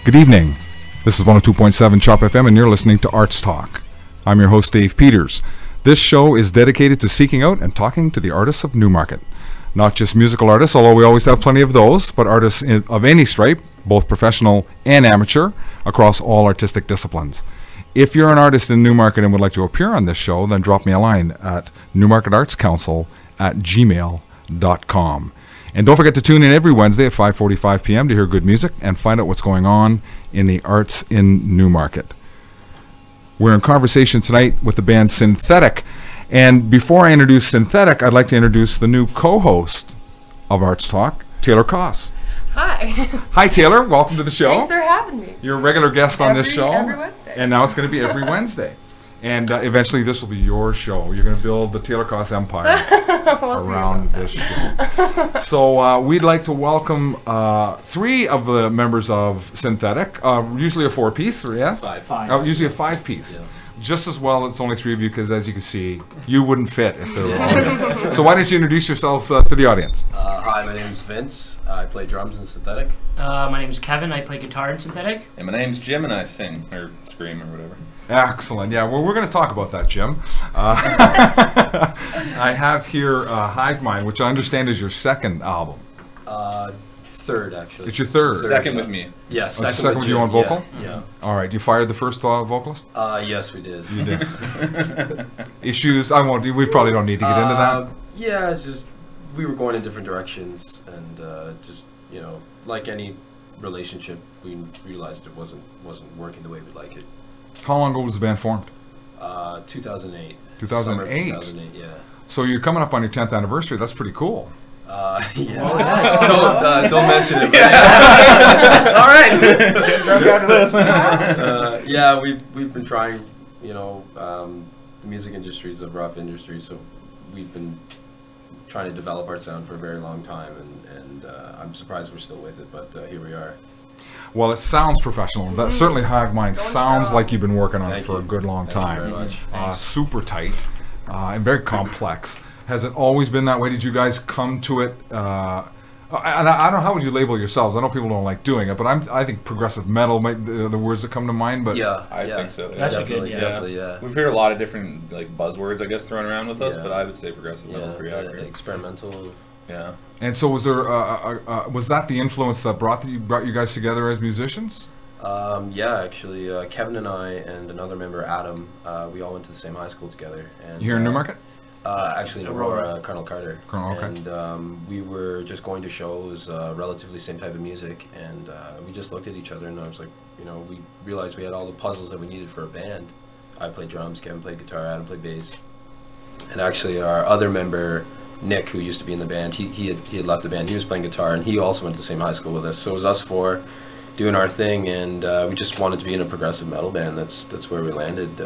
Good evening. This is 102.7 Chop FM, and you're listening to Arts Talk. I'm your host, Dave Peters. This show is dedicated to seeking out and talking to the artists of Newmarket. Not just musical artists, although we always have plenty of those, but artists of any stripe, both professional and amateur, across all artistic disciplines. If you're an artist in Newmarket and would like to appear on this show, then drop me a line at newmarketartscouncil@gmail.com. And don't forget to tune in every Wednesday at 5:45 p.m. to hear good music and find out what's going on in the arts in Newmarket. We're in conversation tonight with the band Sinthetik. And before I introduce Sinthetik, I'd like to introduce the new co-host of Arts Talk, Taylor Koss. Hi. Hi, Taylor. Welcome to the show. Thanks for having me. You're a regular guest on this show. Every Wednesday. And now it's going to be every Wednesday. And eventually this will be your show. You're going to build the Taylor Koss empire around this show. So we'd like to welcome 3 of the members of Sinthetik. Usually a 4-piece, yes? Five. Usually a 5-piece. Yeah. Just as well, it's only 3 of you because, as you can see, you wouldn't fit if there were all of you. So why don't you introduce yourselves to the audience? Hi, my name's Vince. I play drums in Sinthetik. My name's Kevin. I play guitar in Sinthetik. And my name's Jim, and I sing, or scream, or whatever. Excellent. Yeah, well, we're going to talk about that, Jim. I have here Hive Mind, which I understand is your second album. Third, actually. It's your third. Second with me. Yeah, second with you on vocal? Yeah. All right. You fired the first vocalist? Yes, we did. You did. Issues? I won't. We probably don't need to get into that. Yeah, it's just we were going in different directions, and just like any relationship, we realized it wasn't working the way we'd like it. How long ago was the band formed? 2008. 2008. 2008. Yeah. So you're coming up on your 10th anniversary. That's pretty cool. Yeah. Don't mention it. All right. Yeah, we've been trying. The music industry is a rough industry, so we've been trying to develop our sound for a very long time, and I'm surprised we're still with it, but here we are. Well, it sounds professional. That certainly Hive Mind sounds like you've been working on it for a good long time. Thank you very much. Super tight and very complex. Has it always been that way? Did you guys come to it? And I don't know, how would you label yourselves? I know people don't like doing it, but I think progressive metal might the words that come to mind. But I think so. Yeah. That's definitely, a good, definitely, yeah. We've heard a lot of different buzzwords, I guess, thrown around with us, but I would say progressive metal is pretty accurate. Experimental. Yeah. And so was there was that the influence that brought you guys together as musicians? Yeah, actually, Kevin and I and another member, Adam, we all went to the same high school together. And Here in Newmarket? Actually, in Aurora, Colonel Carter. Okay. And we were just going to shows, relatively same type of music, and we just looked at each other, and I was like, we realized we had all the puzzles that we needed for a band. I played drums, Kevin played guitar, Adam played bass. And actually, our other member, Nick, who used to be in the band, he had left the band. He was playing guitar, and he also went to the same high school with us. So it was us 4 doing our thing, and we just wanted to be in a progressive metal band. That's where we landed.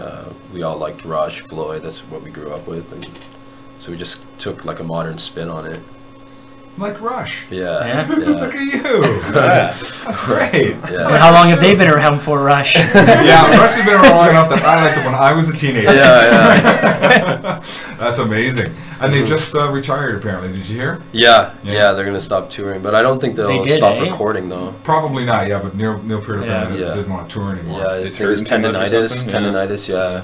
We all liked Rush, Floyd. That's what we grew up with, and so we just took like a modern spin on it. Like Rush. Yeah. Look at you. That's great. Yeah. How long have they been around for, Rush? Yeah, Rush has been around long enough that I liked it when I was a teenager. Yeah. That's amazing. And they just retired, apparently. Did you hear? Yeah, they're gonna stop touring, but I don't think they'll stop recording though. Probably not. Yeah, but Neil Peart didn't want to tour anymore. Yeah, it's tendonitis. Yeah.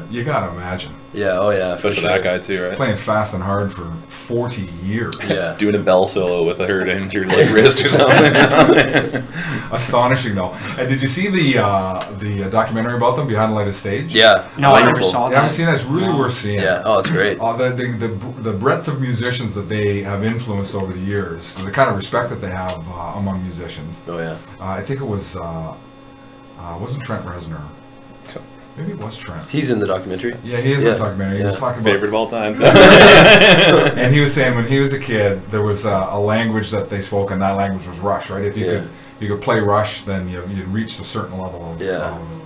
You gotta imagine. Yeah, oh yeah. Especially that guy too, right? Playing fast and hard for 40 years. Yeah. Doing a bell solo with a hurt injured wrist or something. Astonishing though. And did you see the documentary about them, Behind the Light of Stage? Yeah. No, I never saw that. You haven't seen that? It's really worth seeing. Yeah. Oh, it's great. The breadth of musicians that they have influenced over the years, the kind of respect that they have among musicians. Oh yeah. I think it was wasn't Trent Reznor. Maybe it was Trent. He's in the documentary. Yeah, he is in the documentary. He was talking about favorite of all time. and he was saying when he was a kid, there was a language that they spoke, and that language was Rush, right? If you could play Rush, then you'd reach a certain level of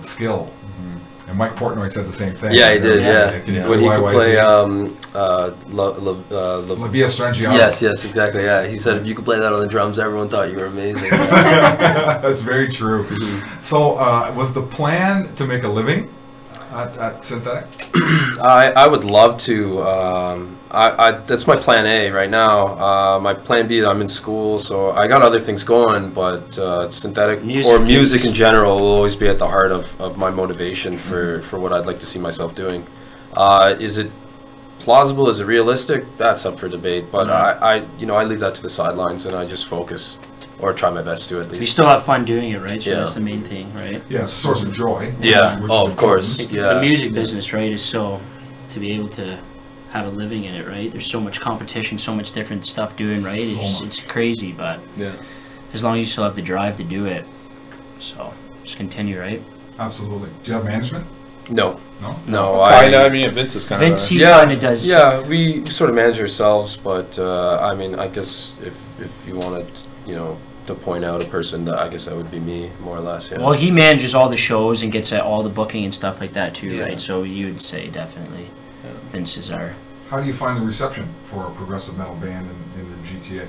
skill. Mm-hmm. And Mike Portnoy said the same thing. Yeah, he did. Yeah, when he could play La Via Strangiato. Yes, exactly. Yeah, he said if you could play that on the drums, everyone thought you were amazing. That's very true. So, was the plan to make a living at Sinthetik? I would love to. That's my plan A right now. My plan B, I'm in school, so I got other things going, but Sinthetik or music in general will always be at the heart of my motivation for what I'd like to see myself doing. Is it plausible? Is it realistic? That's up for debate, but I leave that to the sidelines and I just focus. Or try my best to, at least. You still have fun doing it, right? So that's the main thing, right? Yeah, it's a source of joy. Yeah, of course. The music business, right, is so, to be able to have a living in it, right? There's so much competition, so much different stuff doing, right? It's crazy, but as long as you still have the drive to do it, so just continue, right? Absolutely. Do you have management? No. No. I mean, Vince is kind of. Vince, he kind of does. Yeah, we sort of manage ourselves, but I mean, I guess if you wanted, to point out a person, that I guess that would be me, more or less. Yeah. Well, he manages all the shows and gets all the booking and stuff like that too, right? So you would say definitely Vince is our. How do you find the reception for a progressive metal band in the GTA?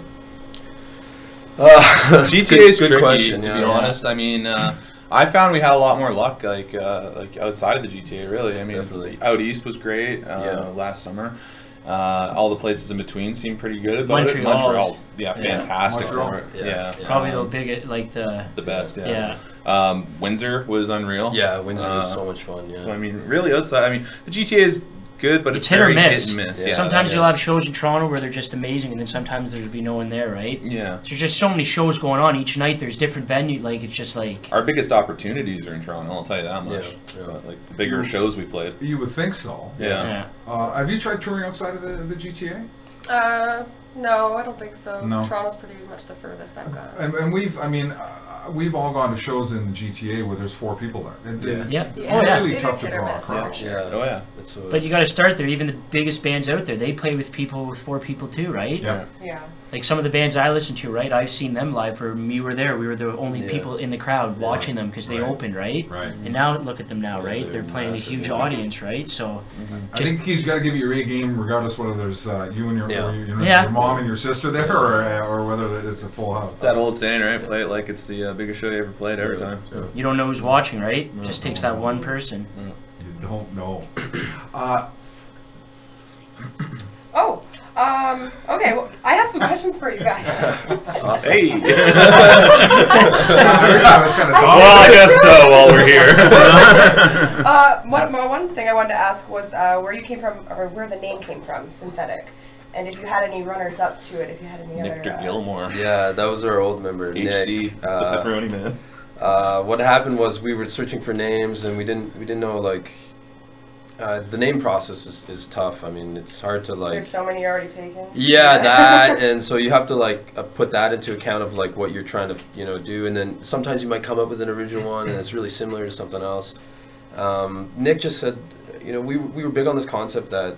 GTA is tricky, question, to be honest. I mean, I found we had a lot more luck, like outside of the GTA. Really, I mean, out east was great last summer. All the places in between seemed pretty good about Montreal. it. Montreal, fantastic for it. Yeah. Probably the biggest, like the best. Yeah. Windsor was unreal. Yeah, Windsor was so much fun. Yeah. So I mean, really outside. I mean, the GTA is good, but it's hit or very miss. hit and miss. Yeah, sometimes you'll have shows in Toronto where they're just amazing, and then sometimes there'll be no one there, right? Yeah. There's just so many shows going on each night. There's different venues. Like it's just like our biggest opportunities are in Toronto. I'll tell you that much. Yeah. Like the bigger shows we played. You would think so. Yeah. Have you tried touring outside of the GTA? No, I don't think so. No. Toronto's pretty much the furthest I've gone. And we've all gone to shows in the GTA where there's 4 people there. It's really tough to draw a crowd. Yeah. Oh yeah. But you got to start there. Even the biggest bands out there, they play with 4 people too, right? Yeah. Like some of the bands I listen to, right? I've seen them live. We were there. We were the only people in the crowd watching them because they opened, right? Right. And now look at them now, right? They're playing massive, a huge audience, right? So I think he's got to give you your A game, regardless whether there's you and your mom and your sister there, or whether it's a full house. It's that old saying, right? Play it like it's the biggest show you ever played every time. Yeah. You don't know who's watching, right? Just takes that one person. You don't know. Okay, well, I have some questions for you guys. Awesome. Hey! Well, I guess while we're here. One thing I wanted to ask was where you came from, or where the name came from, Sinthetik. And if you had any runners-up to it, if you had any Nick Gilmore. Yeah, that was our old member, HC, Nick. the Pepperoni Man. What happened was we were searching for names, and we didn't know, like, the name process is tough. I mean, it's hard to, like... There's so many already taken. Yeah, that, and so you have to, like, put that into account of, like, what you're trying to, do, and then sometimes you might come up with an original one, and it's really similar to something else. Nick just said, we were big on this concept that...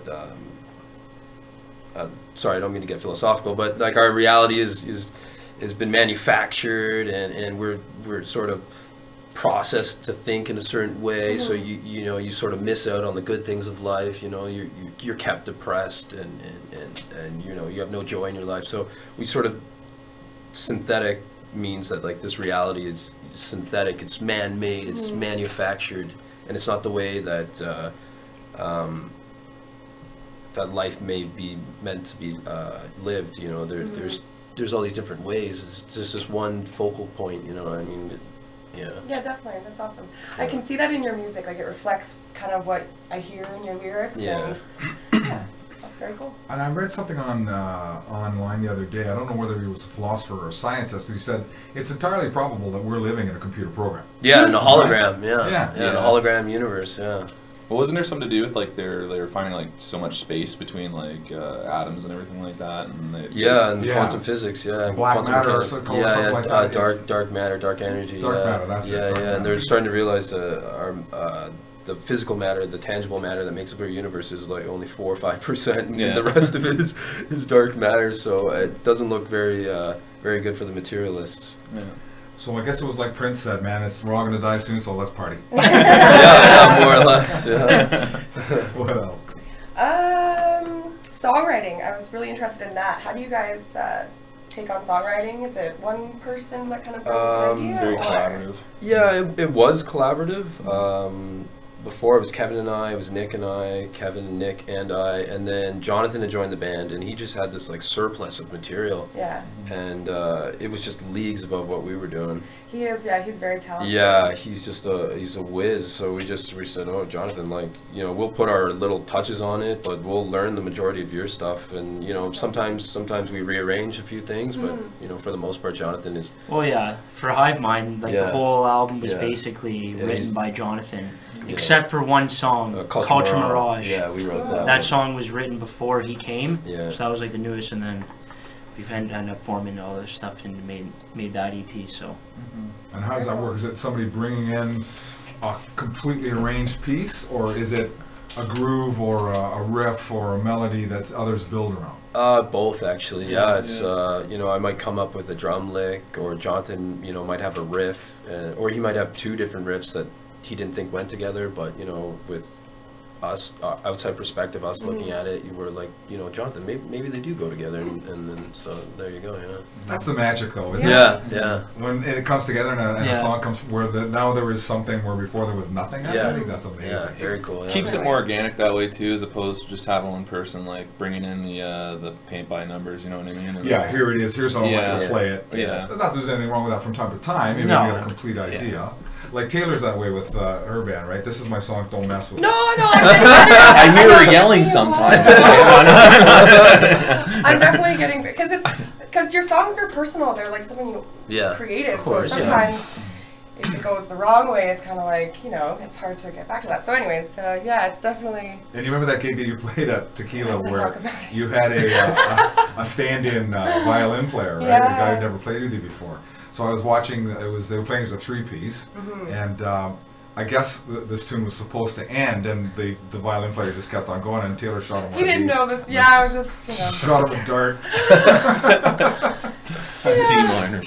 sorry, I don't mean to get philosophical, but like our reality has been manufactured, and we're sort of processed to think in a certain way. So you sort of miss out on the good things of life. You're kept depressed, and you have no joy in your life. So we sort of synthetic means that like this reality is synthetic. It's man-made. It's manufactured, and it's not the way that. That life may be meant to be lived, there's all these different ways. It's just this one focal point, I mean, yeah. Yeah, definitely. That's awesome. Yeah. I can see that in your music, like it reflects kind of what I hear in your lyrics. Yeah. And it's very cool. And I read something online the other day. I don't know whether he was a philosopher or a scientist, but he said it's entirely probable that we're living in a computer program. Yeah, in a hologram. Yeah, in a hologram universe. Yeah. Well, wasn't there something to do with like they're finding like so much space between like atoms and everything like that, and quantum physics, black quantum matter, mechanics. something like that. Dark matter, dark energy. Dark matter, that's it. Yeah, and they're starting to realize the physical matter, the tangible matter that makes up our universe is like only 4 or 5%, and the rest of it is dark matter. So it doesn't look very good for the materialists. Yeah. So I guess it was like Prince said, man, we're all going to die soon, so let's party. yeah, more or less. Yeah. What else? Songwriting. I was really interested in that. How do you guys take on songwriting? Is it one person that kind of brings an idea? Very collaborative. Yeah, it was collaborative. before it was Kevin and I, it was Nick and I, Kevin, Nick and I, and then Jonathan had joined the band, and he just had this like surplus of material. Yeah. And it was just leagues above what we were doing. He is, yeah, he's very talented. Yeah, he's a whiz. So we said, oh, Jonathan, like, you know, we'll put our little touches on it, but we'll learn the majority of your stuff. And, you know, sometimes we rearrange a few things, but, you know, for the most part, Jonathan is... Well, yeah, for Hive Mind, like the whole album was basically written by Jonathan, except for one song, Culture Mirage. Yeah, we wrote that. That song was written before he came, so that was like the newest, and then we've ended up forming all this stuff and made that EP. So. And how does that work? Is it somebody bringing in a completely arranged piece, or is it a groove or a riff or a melody that others build around? Both, actually. Yeah, it's you know, I might come up with a drum lick, or Jonathan, you know, might have a riff, or he might have two different riffs that he didn't think went together, but, you know, with us, outside perspective, us looking at it, you were like, you know, Jonathan, maybe they do go together, and then so there you go. Yeah, that's the magic, though, isn't it? Yeah. When it comes together and a song comes where now there is something where before there was nothing. I think that's amazing. Yeah, very cool. Yeah. Keeps it more organic that way too, as opposed to just having one person like bringing in the paint by numbers. You know what I mean? And here it is. Here's how I'm going to play it. Yeah. Not that there's anything wrong with that from time to time. Maybe we get a complete idea. Like Taylor's that way with her band, right? This is my song, Don't Mess With It. No, I hear her yelling sometimes. I'm definitely getting, because your songs are personal. They're like something creative. Course, so sometimes if it goes the wrong way, it's kind of like, you know, it's hard to get back to that. So anyways, it's definitely. And you remember that gig that you played at Tequila where you had a stand-in violin player, right? A guy who never played with you before. So I was watching, they were playing as a three-piece, and I guess this tune was supposed to end, and the violin player just kept on going, and Taylor shot him. He didn't know this. Yeah, I was just, you know. Shot him a dart. C minor. No,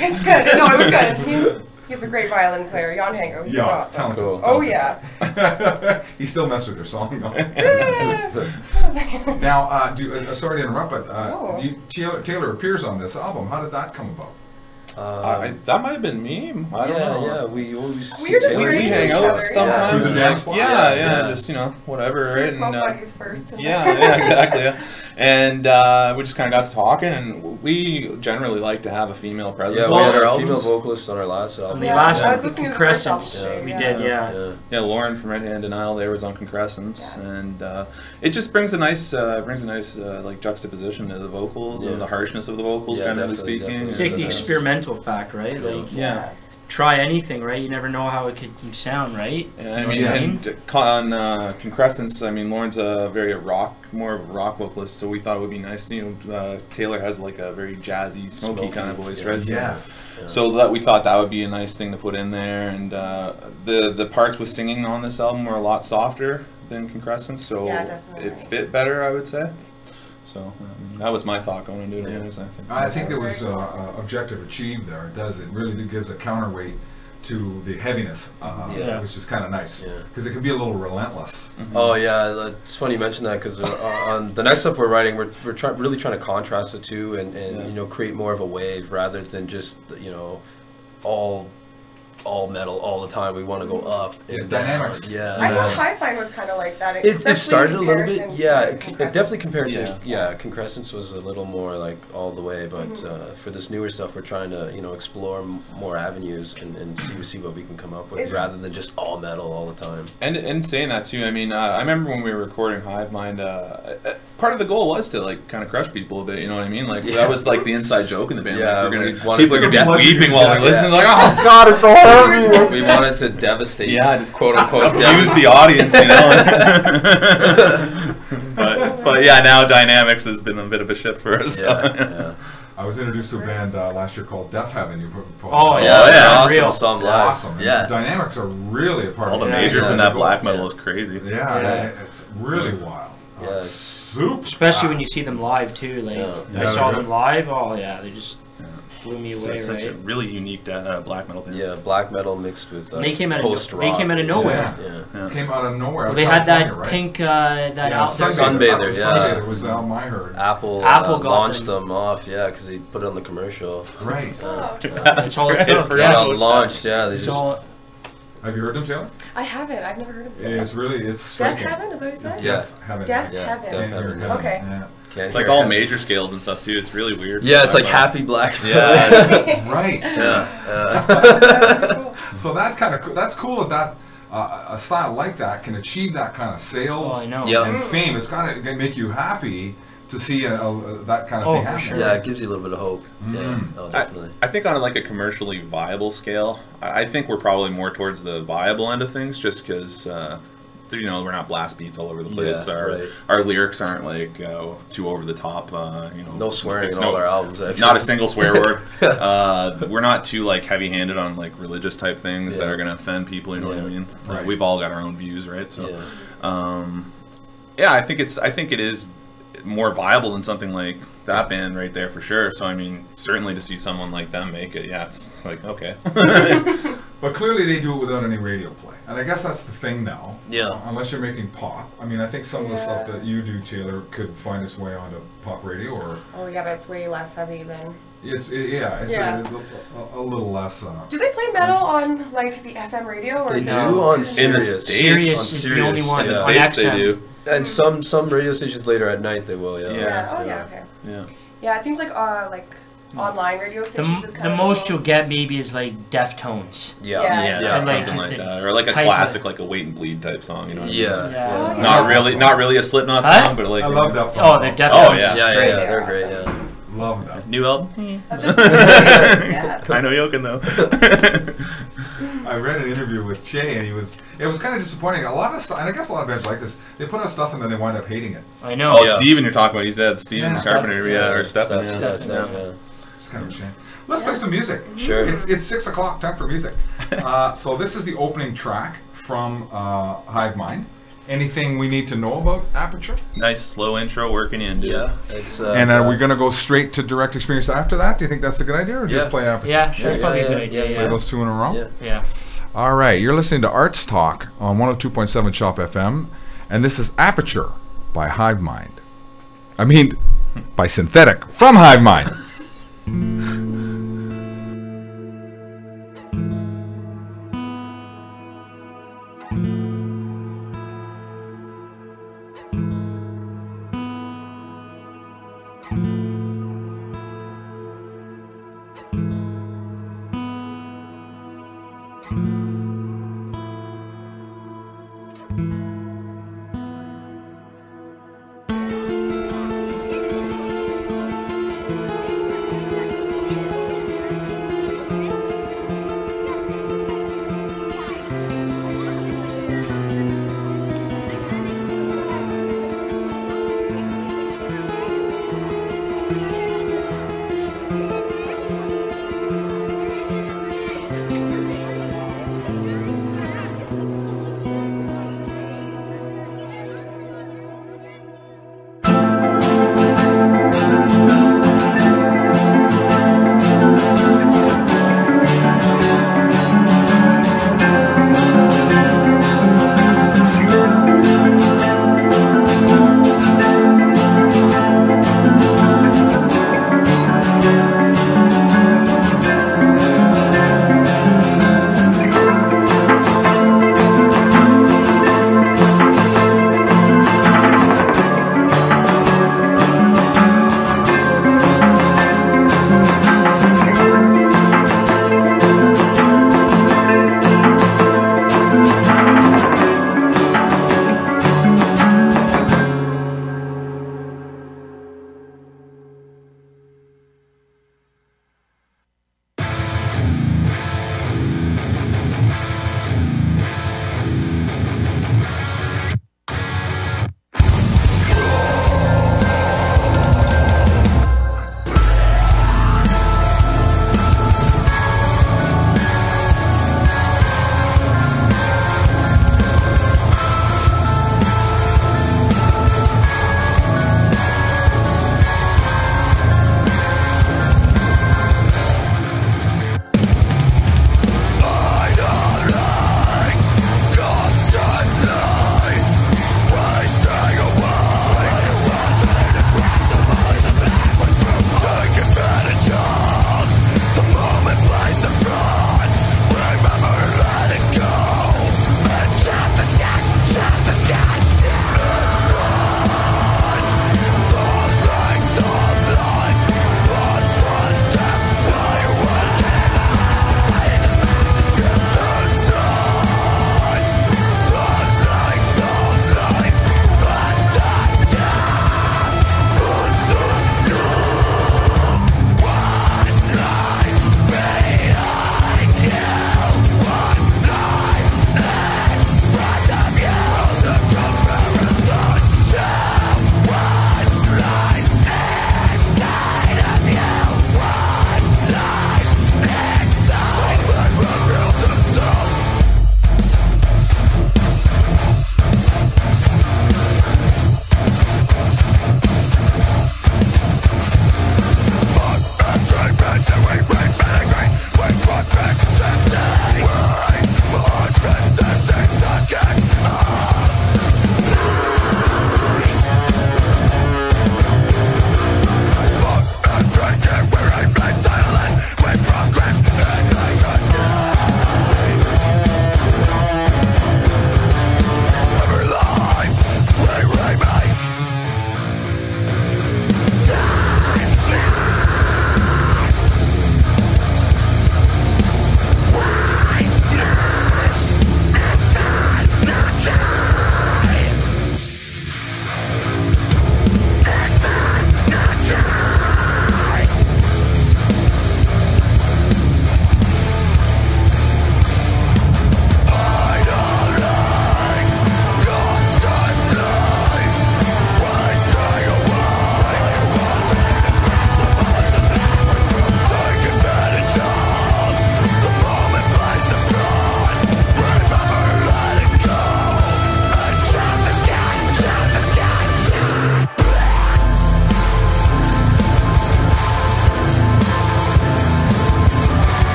it's good. No, it was good. He's a great violin player, Jan Hango. He's awesome. Cool. Oh yeah. He still messed with your song though. Now, sorry to interrupt, but Taylor appears on this album. How did that come about? That might have been me. I don't know. Yeah, we always we hang out sometimes. Through the dance bar? Yeah, just, you know, whatever. We right? smoke buddies first. Yeah, exactly. Yeah. And we just kind of got to talking, and we generally like to have a female presence. Yeah, we had our female vocalist on our last album. The last one, Concrescence. We did, Yeah, Lauren from Red Hand Denial there was on Concrescence, and it just brings a nice, like juxtaposition to the vocals and the harshness of the vocals, generally speaking. It's like the experimental fact, right? Like, try anything, right? You never know how it could sound, right? Yeah, I mean, and on Concrescence, I mean, Lauren's more of a rock vocalist, so we thought it would be nice. You know, Taylor has like a very jazzy, smoky kind of voice, right? So that we thought that would be a nice thing to put in there, and the parts with singing on this album were a lot softer than Concrescence, so it fit better, I would say. So that was my thought going into it. I think there was objective achieved there. It does. It really gives a counterweight to the heaviness, which is kind of nice, because it can be a little relentless. Oh yeah, it's funny you mention that, because on the next stuff we're writing, we're really trying to contrast the two and you know, create more of a wave rather than just, you know, all metal all the time. We want to go up and dynamics. I thought Hi-Fi was kind of like that. It started a little bit. It definitely compared to Concrescence was a little more like all the way, but for this newer stuff, we're trying to, you know, explore more avenues and see what we can come up with rather than just all metal all the time. And saying that too, I mean, I remember when we were recording Hive Mind, part of the goal was to like kind of crush people a bit. You know what I mean? Like that was like the inside joke in the band. Yeah, like, people are gonna be weeping while they listen. Like, oh God, it's so we wanted to devastate, just quote unquote, abuse the audience, you know. but yeah, now dynamics has been a bit of a shift for us. I was introduced to a band last year called Death Heaven. Awesome. Awesome. Yeah, dynamics are really a part all of the majors in that black metal is crazy. It's really wild. Super, especially when you see them live too. Like I saw them live. Oh yeah, they're just blew me away, such a right? really unique black metal band. Yeah, black metal mixed with They came out post of rock. nowhere. Yeah. Came out of nowhere. Well, they had that pink, that Sunbather, yeah. It was the album I heard. Apple got launched them off, because they put it on the commercial. Right. That's all it took. Yeah, launched, They It's just all. Have you heard them, Taylor? I haven't. I've never heard of It's really, it's Death striking. Heaven, is that what you said? Yeah. Death Heaven. Death Yeah, Heaven. Death Heaven. Okay. Yeah. Can't It's like hear all it. major scales and stuff too. It's really weird. Yeah, it's like happy black. Yeah. Right. That's cool. So that's kind of cool. That's cool that a style like that can achieve that kind of sales Oh, I know. Yep. and fame. It's got to make you happy to see that kind of thing for happen. sure. Yeah, it gives you a little bit of hope. Yeah, oh, definitely. I think on like a commercially viable scale, I think we're probably more towards the viable end of things, just because we're not blast beats all over the place. Yeah, our lyrics aren't like too over the top. No swearing there's in all our albums. Actually. Not a single swear word. We're not too like heavy-handed on like religious type things that are gonna offend people. You know what I mean? Right. We've all got our own views, right? So, I think it is more viable than something like that band right there for sure. So I mean, certainly to see someone like them make it, it's like okay. But clearly they do it without any radio play. And I guess that's the thing now. Yeah. Unless you're making pop. I mean, I think some of the stuff that you do, Taylor, could find its way onto pop radio or... Oh yeah, but it's way less heavy than... It's a little less... Do they play metal on like the FM radio? Or They is do it just on kind of- Sirius. Sirius is the only one In the on States they XM. do. And some radio stations later at night they will. Yeah. Oh yeah. Okay. Yeah. Yeah, it seems like online radio stations is kind The of most you'll get maybe is like Deftones. Yeah. Yeah, And, something like, like the that, or like a type classic, of- like a Wait and Bleed type song. You know? What I mean? Yeah. Yeah. Not really a Slipknot Huh? song, but like I love that. Oh, they're Deftones. Oh, yeah. Yeah, Great. they're great. Yeah. Love that. New album. That's just yeah. I know Jochen though. I read an interview with Che, and it was kind of disappointing. A lot of stuff, and I guess a lot of bands like this, they put out stuff and then they wind up hating it. I know. Oh, Steven, you're talking about. He said Steven Carpenter, or Stefan. Stuff, Yeah. It's kind of a shame. Let's play some music. Sure. It's 6 o'clock, time for music. So this is the opening track from Hive Mind. Anything we need to know about Aperture? Nice slow intro working in, dude. Yeah, it's. And are we going to go straight to direct experience after that? Do you think that's a good idea, or just play Aperture? Yeah, that's probably a good idea. Play Yeah. those two in a row? Yeah. All right, you're listening to Arts Talk on 102.7 Shop FM, and this is Aperture by Hive Mind. I mean, by Sinthetik from Hive Mind.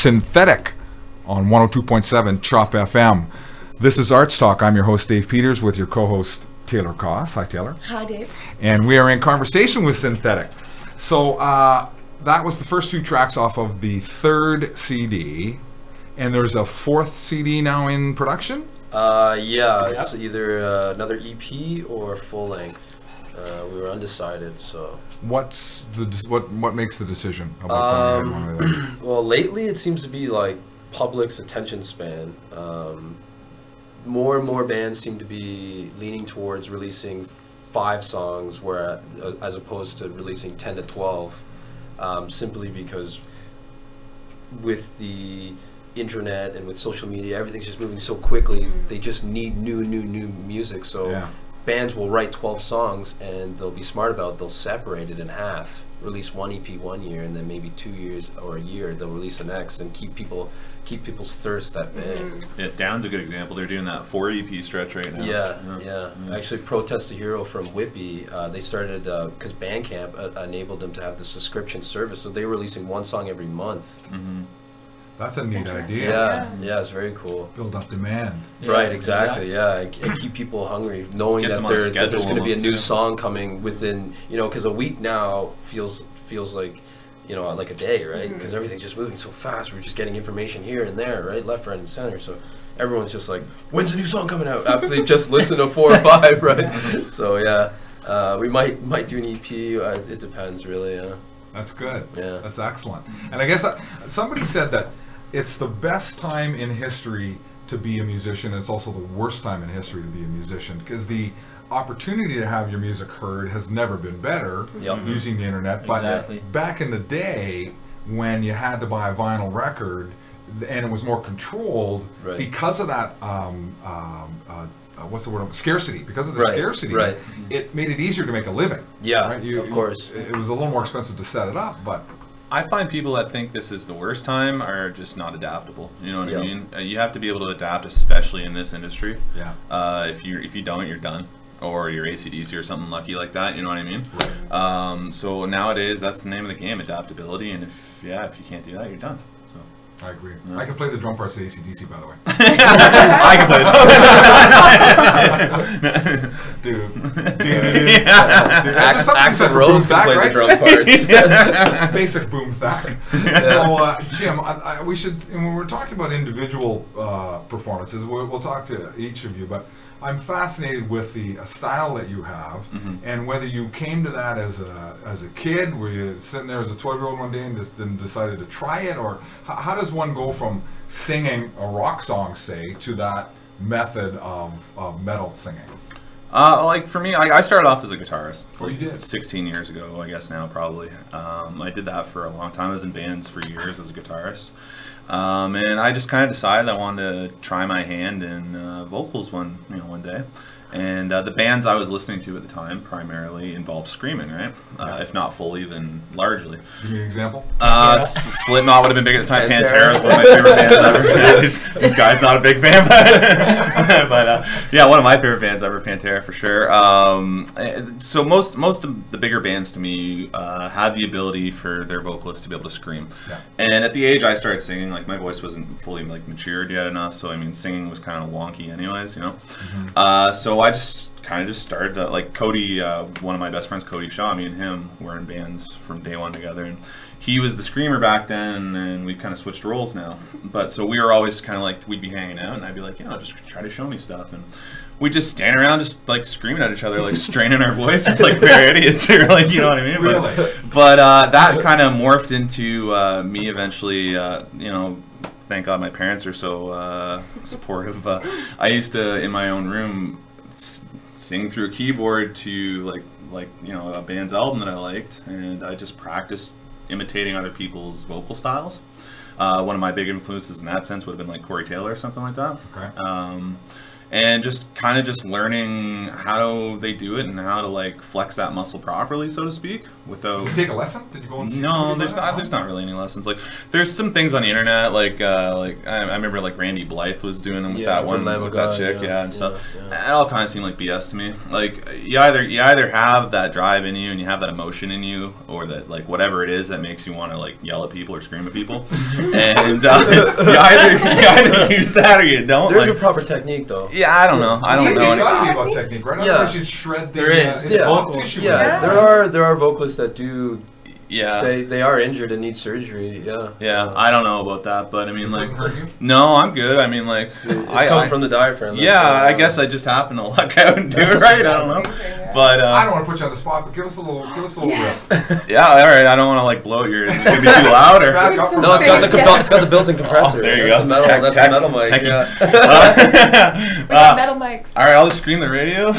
Sinthetik on 102.7 Chop FM. This is Arts Talk. I'm your host, Dave Peters, with your co-host, Taylor Koss. Hi, Taylor. Hi, Dave. And we are in conversation with Sinthetik. So that was the first 2 tracks off of the 3rd CD, and there's a 4th CD now in production? It's either another EP or full length. We were undecided, so. What makes the decision about going ahead one or the other? Well, lately it seems to be like public's attention span. More and more bands seem to be leaning towards releasing 5 songs, as opposed to releasing 10 to 12, simply because with the internet and with social media, everything's just moving so quickly. They just need new music. So bands will write 12 songs, and they'll be smart about it. They'll separate it in half, release 1 EP 1 year, and then maybe 2 years or a year they'll release the next, and keep people's thirst that big. Yeah, Down's a good example. They're doing that 4 EP stretch right now. Yeah. Actually, Protest the Hero from Whippy, they started because Bandcamp enabled them to have the subscription service, so they were releasing 1 song every month. That's a neat idea. Yeah, it's very cool. Build up demand. Right, exactly. And keep people hungry, knowing that there's going to be a new song coming within, because a week now feels like, like a day, right? Because everything's just moving so fast. We're just getting information here and there, right, left, right, and center. So everyone's just like, when's the new song coming out? After they just listened to 4 or 5, right? So we might do an EP. It depends, really. Yeah. That's good. Yeah. That's excellent. And I guess somebody said that it's the best time in history to be a musician. It's also the worst time in history to be a musician, because the opportunity to have your music heard has never been better using the internet. But back in the day, when you had to buy a vinyl record and it was more controlled, because of that what's the word? Scarcity. Because of the scarcity, it made it easier to make a living. Yeah, right? of course. It was a little more expensive to set it up, but I find people that think this is the worst time are just not adaptable. You know what I mean? You have to be able to adapt, especially in this industry. Yeah. If you don't, you're done. Or you're AC/DC or something lucky like that. You know what I mean? Right. So nowadays, that's the name of the game: adaptability. And if you can't do that, you're done. I agree. Yeah. I can play the drum parts to AC/DC, by the way. I can play the drum. Dude. Axl Rose can play the drum parts. Basic boom thak. So, Jim, we should, when we're talking about individual performances, we'll talk to each of you, but I'm fascinated with the style that you have, and whether you came to that as a kid, were you sitting there as a 12-year-old one day and just decided to try it, or how does one go from singing a rock song, say, to that method of metal singing? Like for me, I started off as a guitarist. Oh, you did? 16 years ago, I guess now, probably. I did that for a long time. I was in bands for years as a guitarist. And I just kind of decided I wanted to try my hand in vocals one day. And the bands I was listening to at the time primarily involved screaming, right? If not fully, then largely. Give me an example. Slipknot would have been big at the time. Pantera is one of my favorite bands ever. This guy's not a big fan, but yeah, one of my favorite bands ever, Pantera for sure. So most of the bigger bands to me have the ability for their vocalists to be able to scream. Yeah. And at the age I started singing, like my voice wasn't fully matured yet enough, so I mean singing was kind of wonky anyways, So I just kind of started to, like Cody, one of my best friends, Cody Shaw, me and him were in bands from day one together, and he was the screamer back then, and we kind of switched roles now. But so we were always kind of like, we'd be hanging out, and I'd be like, just try to show me stuff, and we'd just stand around just like screaming at each other, like straining our voices like we're idiots, or like, you know what I mean? Really? But that kind of morphed into me eventually, thank God my parents are so supportive. I used to, in my own room, sing through a keyboard to a band's album that I liked, and I just practiced imitating other people's vocal styles. One of my big influences in that sense would have been like Corey Taylor or something like that. Okay. and just kind of just learning how they do it and how to like flex that muscle properly, so to speak, without. Did you take a lesson? Did you go and see No, there's not really any lessons. Like there's some things on the internet, like I remember like Randy Blythe was doing them with that one with that chick, and stuff. It all kind of seemed like BS to me. Like you either have that drive in you and you have that emotion in you, or that like whatever it is that makes you want to like yell at people or scream at people, and you either use that or you don't. There's a proper technique though. Yeah, I don't know. I don't know anything about technique, right? Yeah. I should shred the vocal tissue. Yeah, there are vocalists that do. Yeah, they are injured and need surgery. Yeah. I don't know about that, but I mean, It like, doesn't hurt you? no, I'm good. I mean, like, It's coming from the diaphragm. I guess I just happen to luck out and do it right. I don't know, but I don't want to put you on the spot, but give us a little riff. Yeah, all right. I don't want to like blow your. It's gonna be too loud or. Back up from No, it's got the built-in compressor. Oh, there you That's go. That's the metal mic. We got metal mics. All right, I'll just scream the radio.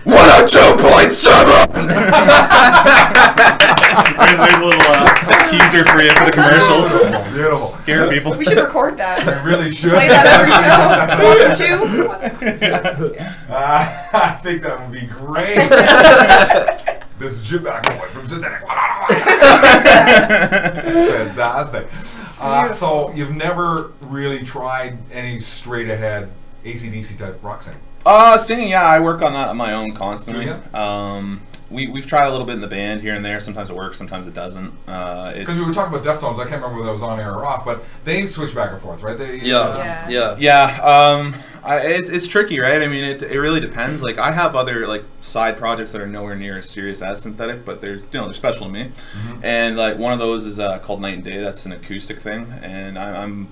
102.7. There's a little teaser for you for the commercials. Beautiful. Scare people. We should record that. I really should. Play that every show. Welcome to. I think that would be great. This is Jim McAvoy from Sinthetik. Fantastic. So you've never really tried any straight ahead AC/DC type rock singing? Singing, yeah, I work on that on my own constantly. Do you? We've tried a little bit in the band here and there. Sometimes it works, sometimes it doesn't. Because we were talking about Deftones, I can't remember whether that was on air or off, but they switch back and forth, right? It's tricky, right? I mean, it really depends. Like I have other like side projects that are nowhere near as serious as Sinthetik, but they're they're special to me. Mm-hmm. And like one of those is called Night and Day. That's an acoustic thing, and I'm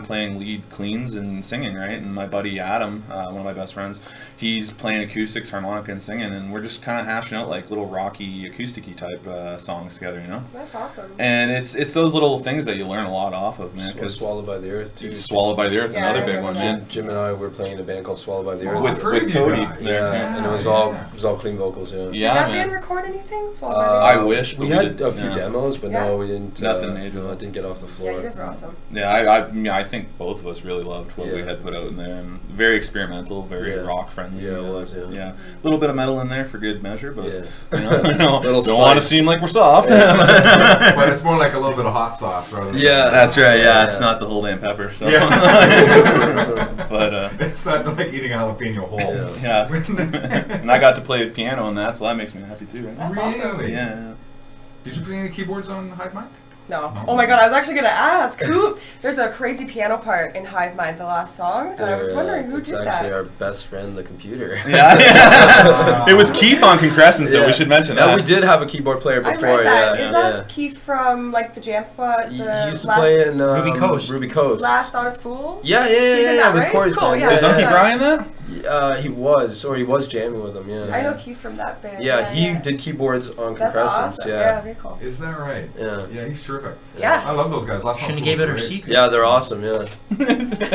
playing lead cleans and singing, right? And my buddy Adam, one of my best friends, he's playing acoustics, harmonica, and singing, and we're just kind of hashing out like little rocky, acoustic-y type songs together, you know? That's awesome. And it's those little things that you learn a lot off of, man. Because Swallowed by the Earth too. Swallowed by the Earth, Yeah, another I big one. remember Jim and I were playing in a band called Swallowed by the Earth. I've heard with of you Cody. guys. And it was all clean vocals. Yeah. Did that Yeah, band man. record anything? I wish, but we we had did, a few yeah. demos, but Yeah. no, we didn't. Nothing major. No, it didn't get off the floor. Yeah, you guys were awesome. Yeah, I think both of us really loved what we Yeah. had put out in there, and very experimental, very Yeah. rock friendly. Yeah, it was, yeah. A little bit of metal in there for good measure, but Yeah. you know, Little don't want to spice. seem like we're soft. But it's more like a little bit of hot sauce rather than... Yeah. That's right. Yeah, Yeah. it's not the whole damn pepper. So, Yeah. but It's not like eating a jalapeno whole. Yeah. yeah, and I got to play piano on that, so that makes me happy too, right? That's awesome. Really? Yeah. Did you play any keyboards on Hive Mind? No. No. Oh my god, I was actually gonna ask who. There's a crazy piano part in Hive Mind, the last song, and I was wondering who it's did actually that. our best friend, the computer. Yeah. It was Keith on Concrescence, so we should mention that. Yeah, we did have a keyboard player I before. read that. Yeah, Is yeah. that Keith from like the Jam Spot? He The used to last, play in Ruby Coast. Ruby Coast. Last Honest Fool? Yeah, He's in that, with right? Corey's Cool, band. yeah. Is Unky Yeah. Brian that? He was jamming with him. Yeah. I know Keith from that band. Yeah, he did keyboards on That's Concrescence. awesome. Yeah. very cool. Is that right? Yeah. Yeah, he's terrific. Yeah. I love those guys. Last Shouldn't Song have gave was it her great. secret. Yeah, they're awesome. Yeah.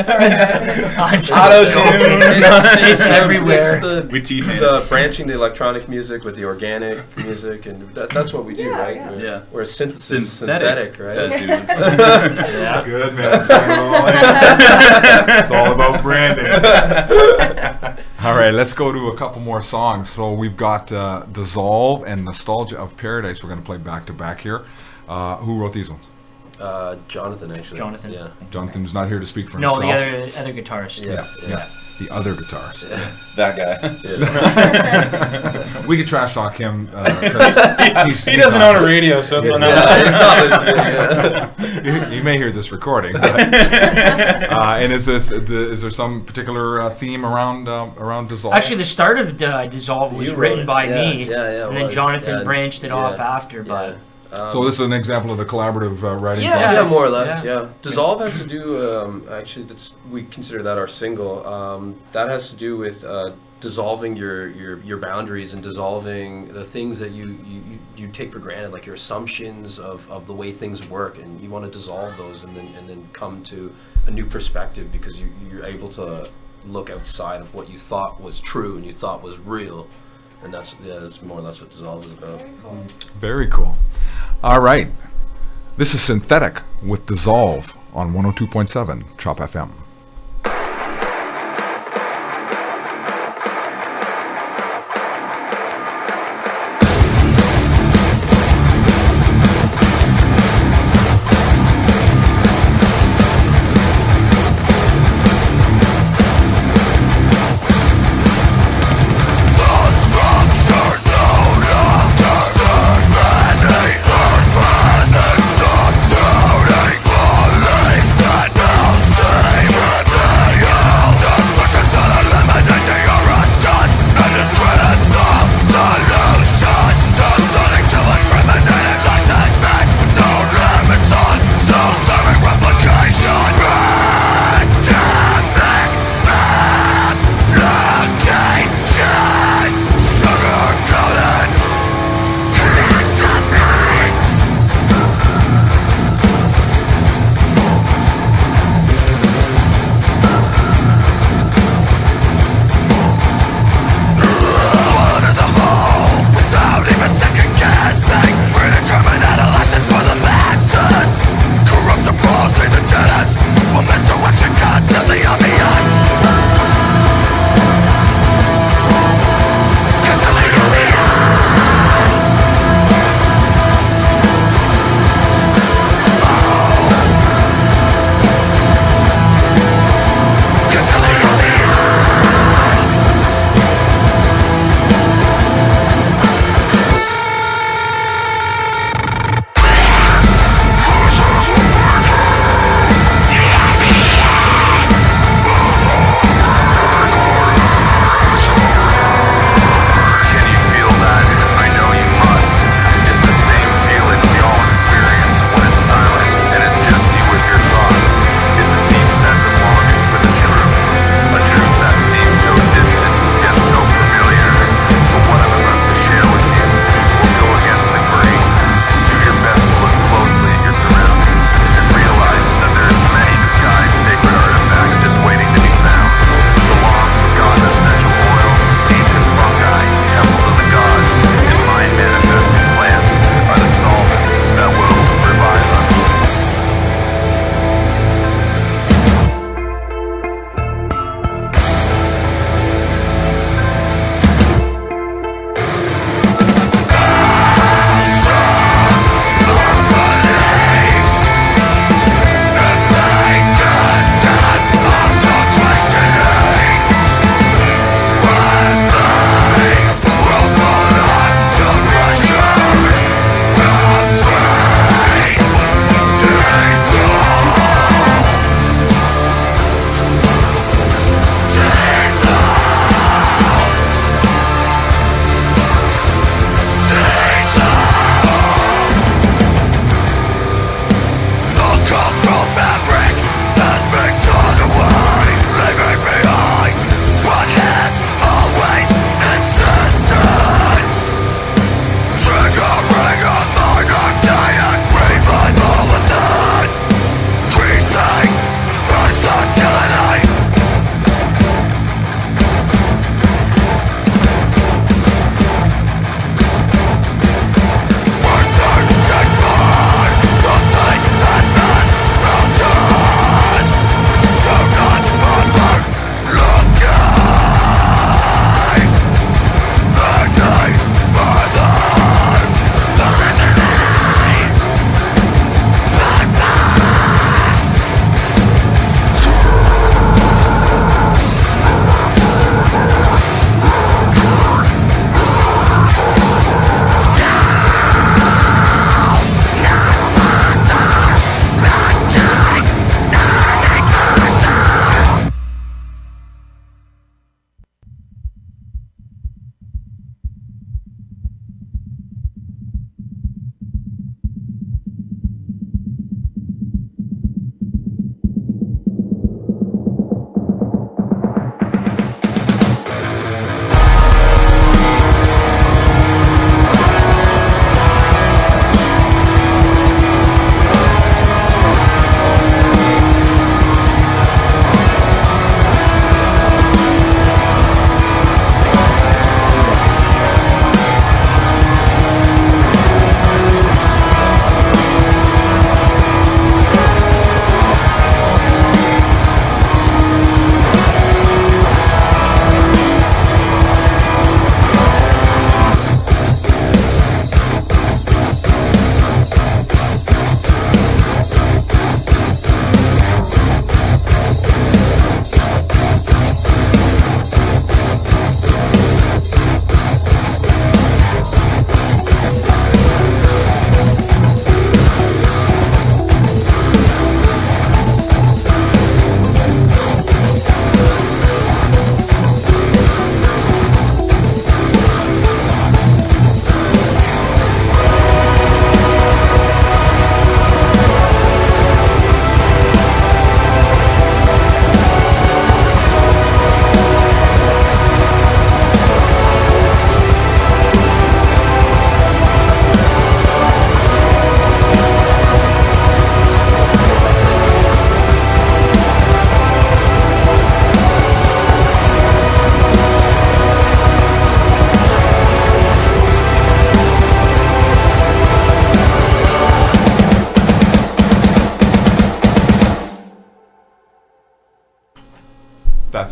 Sorry, guys. I'm just Auto-tune. It's everywhere. It's the, We T-painted. the branching the electronic music with the organic music, and that's what we do, Yeah, right? yeah. Yeah. We're synthetic, right? That's Yeah. Good, man. It's all about branding. All right, let's go to a couple more songs. So we've got Dissolve and Nostalgia of Paradise we're going to play back to back here. Who wrote these ones? Jonathan, actually. Jonathan. Yeah. Jonathan's not here to speak for No, himself. the other guitarist. Yeah. Yeah, the other guitarist. that guy. We could trash talk him. 'Cause He doesn't own a radio, so that's what Yeah, he's not listening. Yeah. You may hear this recording. But, and is there some particular theme around Dissolve? Actually, the start of Dissolve was You wrote written it. by Yeah, me, yeah, it and then was. Jonathan Yeah, branched it yeah, off after. Yeah. But So this is an example of the collaborative writing Yeah, process? more or less. Yeah. Yeah. Dissolve has to do. Actually, we consider that our single. That has to do with dissolving your boundaries and dissolving the things that you take for granted, like your assumptions of the way things work, and you want to dissolve those and then come to a new perspective because you're able to look outside of what you thought was true and you thought was real. And that's more or less what Dissolve is about. Very cool. Very cool. All right. This is Sinthetik with Dissolve on 102.7 Chop FM.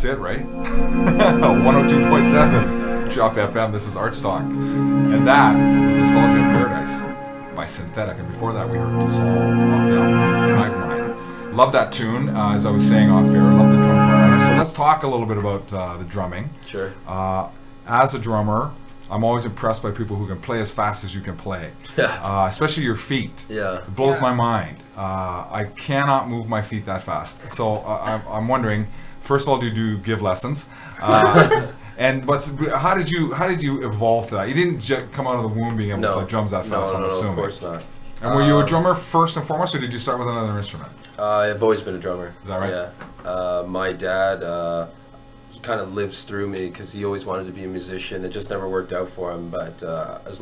it, right? 102.7 Drop FM. This is ArtsTalk, and that was Nostalgia in Paradise by Sinthetik. And before that, we heard Dissolve off the album Hive Mind. Love that tune. As I was saying off air, love the drum part. So let's talk a little bit about the drumming. Sure. As a drummer, I'm always impressed by people who can play as fast as you can play. Yeah. Especially your feet. Yeah. It blows my mind. I cannot move my feet that fast. So I'm wondering, first of all, do you give lessons? How did you evolve to that? You didn't come out of the womb being able to play drums that fast. I'm assuming. No, of course not. And were you a drummer first and foremost, or did you start with another instrument? I've always been a drummer. Is that right? Yeah. My dad, he kind of lives through me because he always wanted to be a musician. It just never worked out for him. But as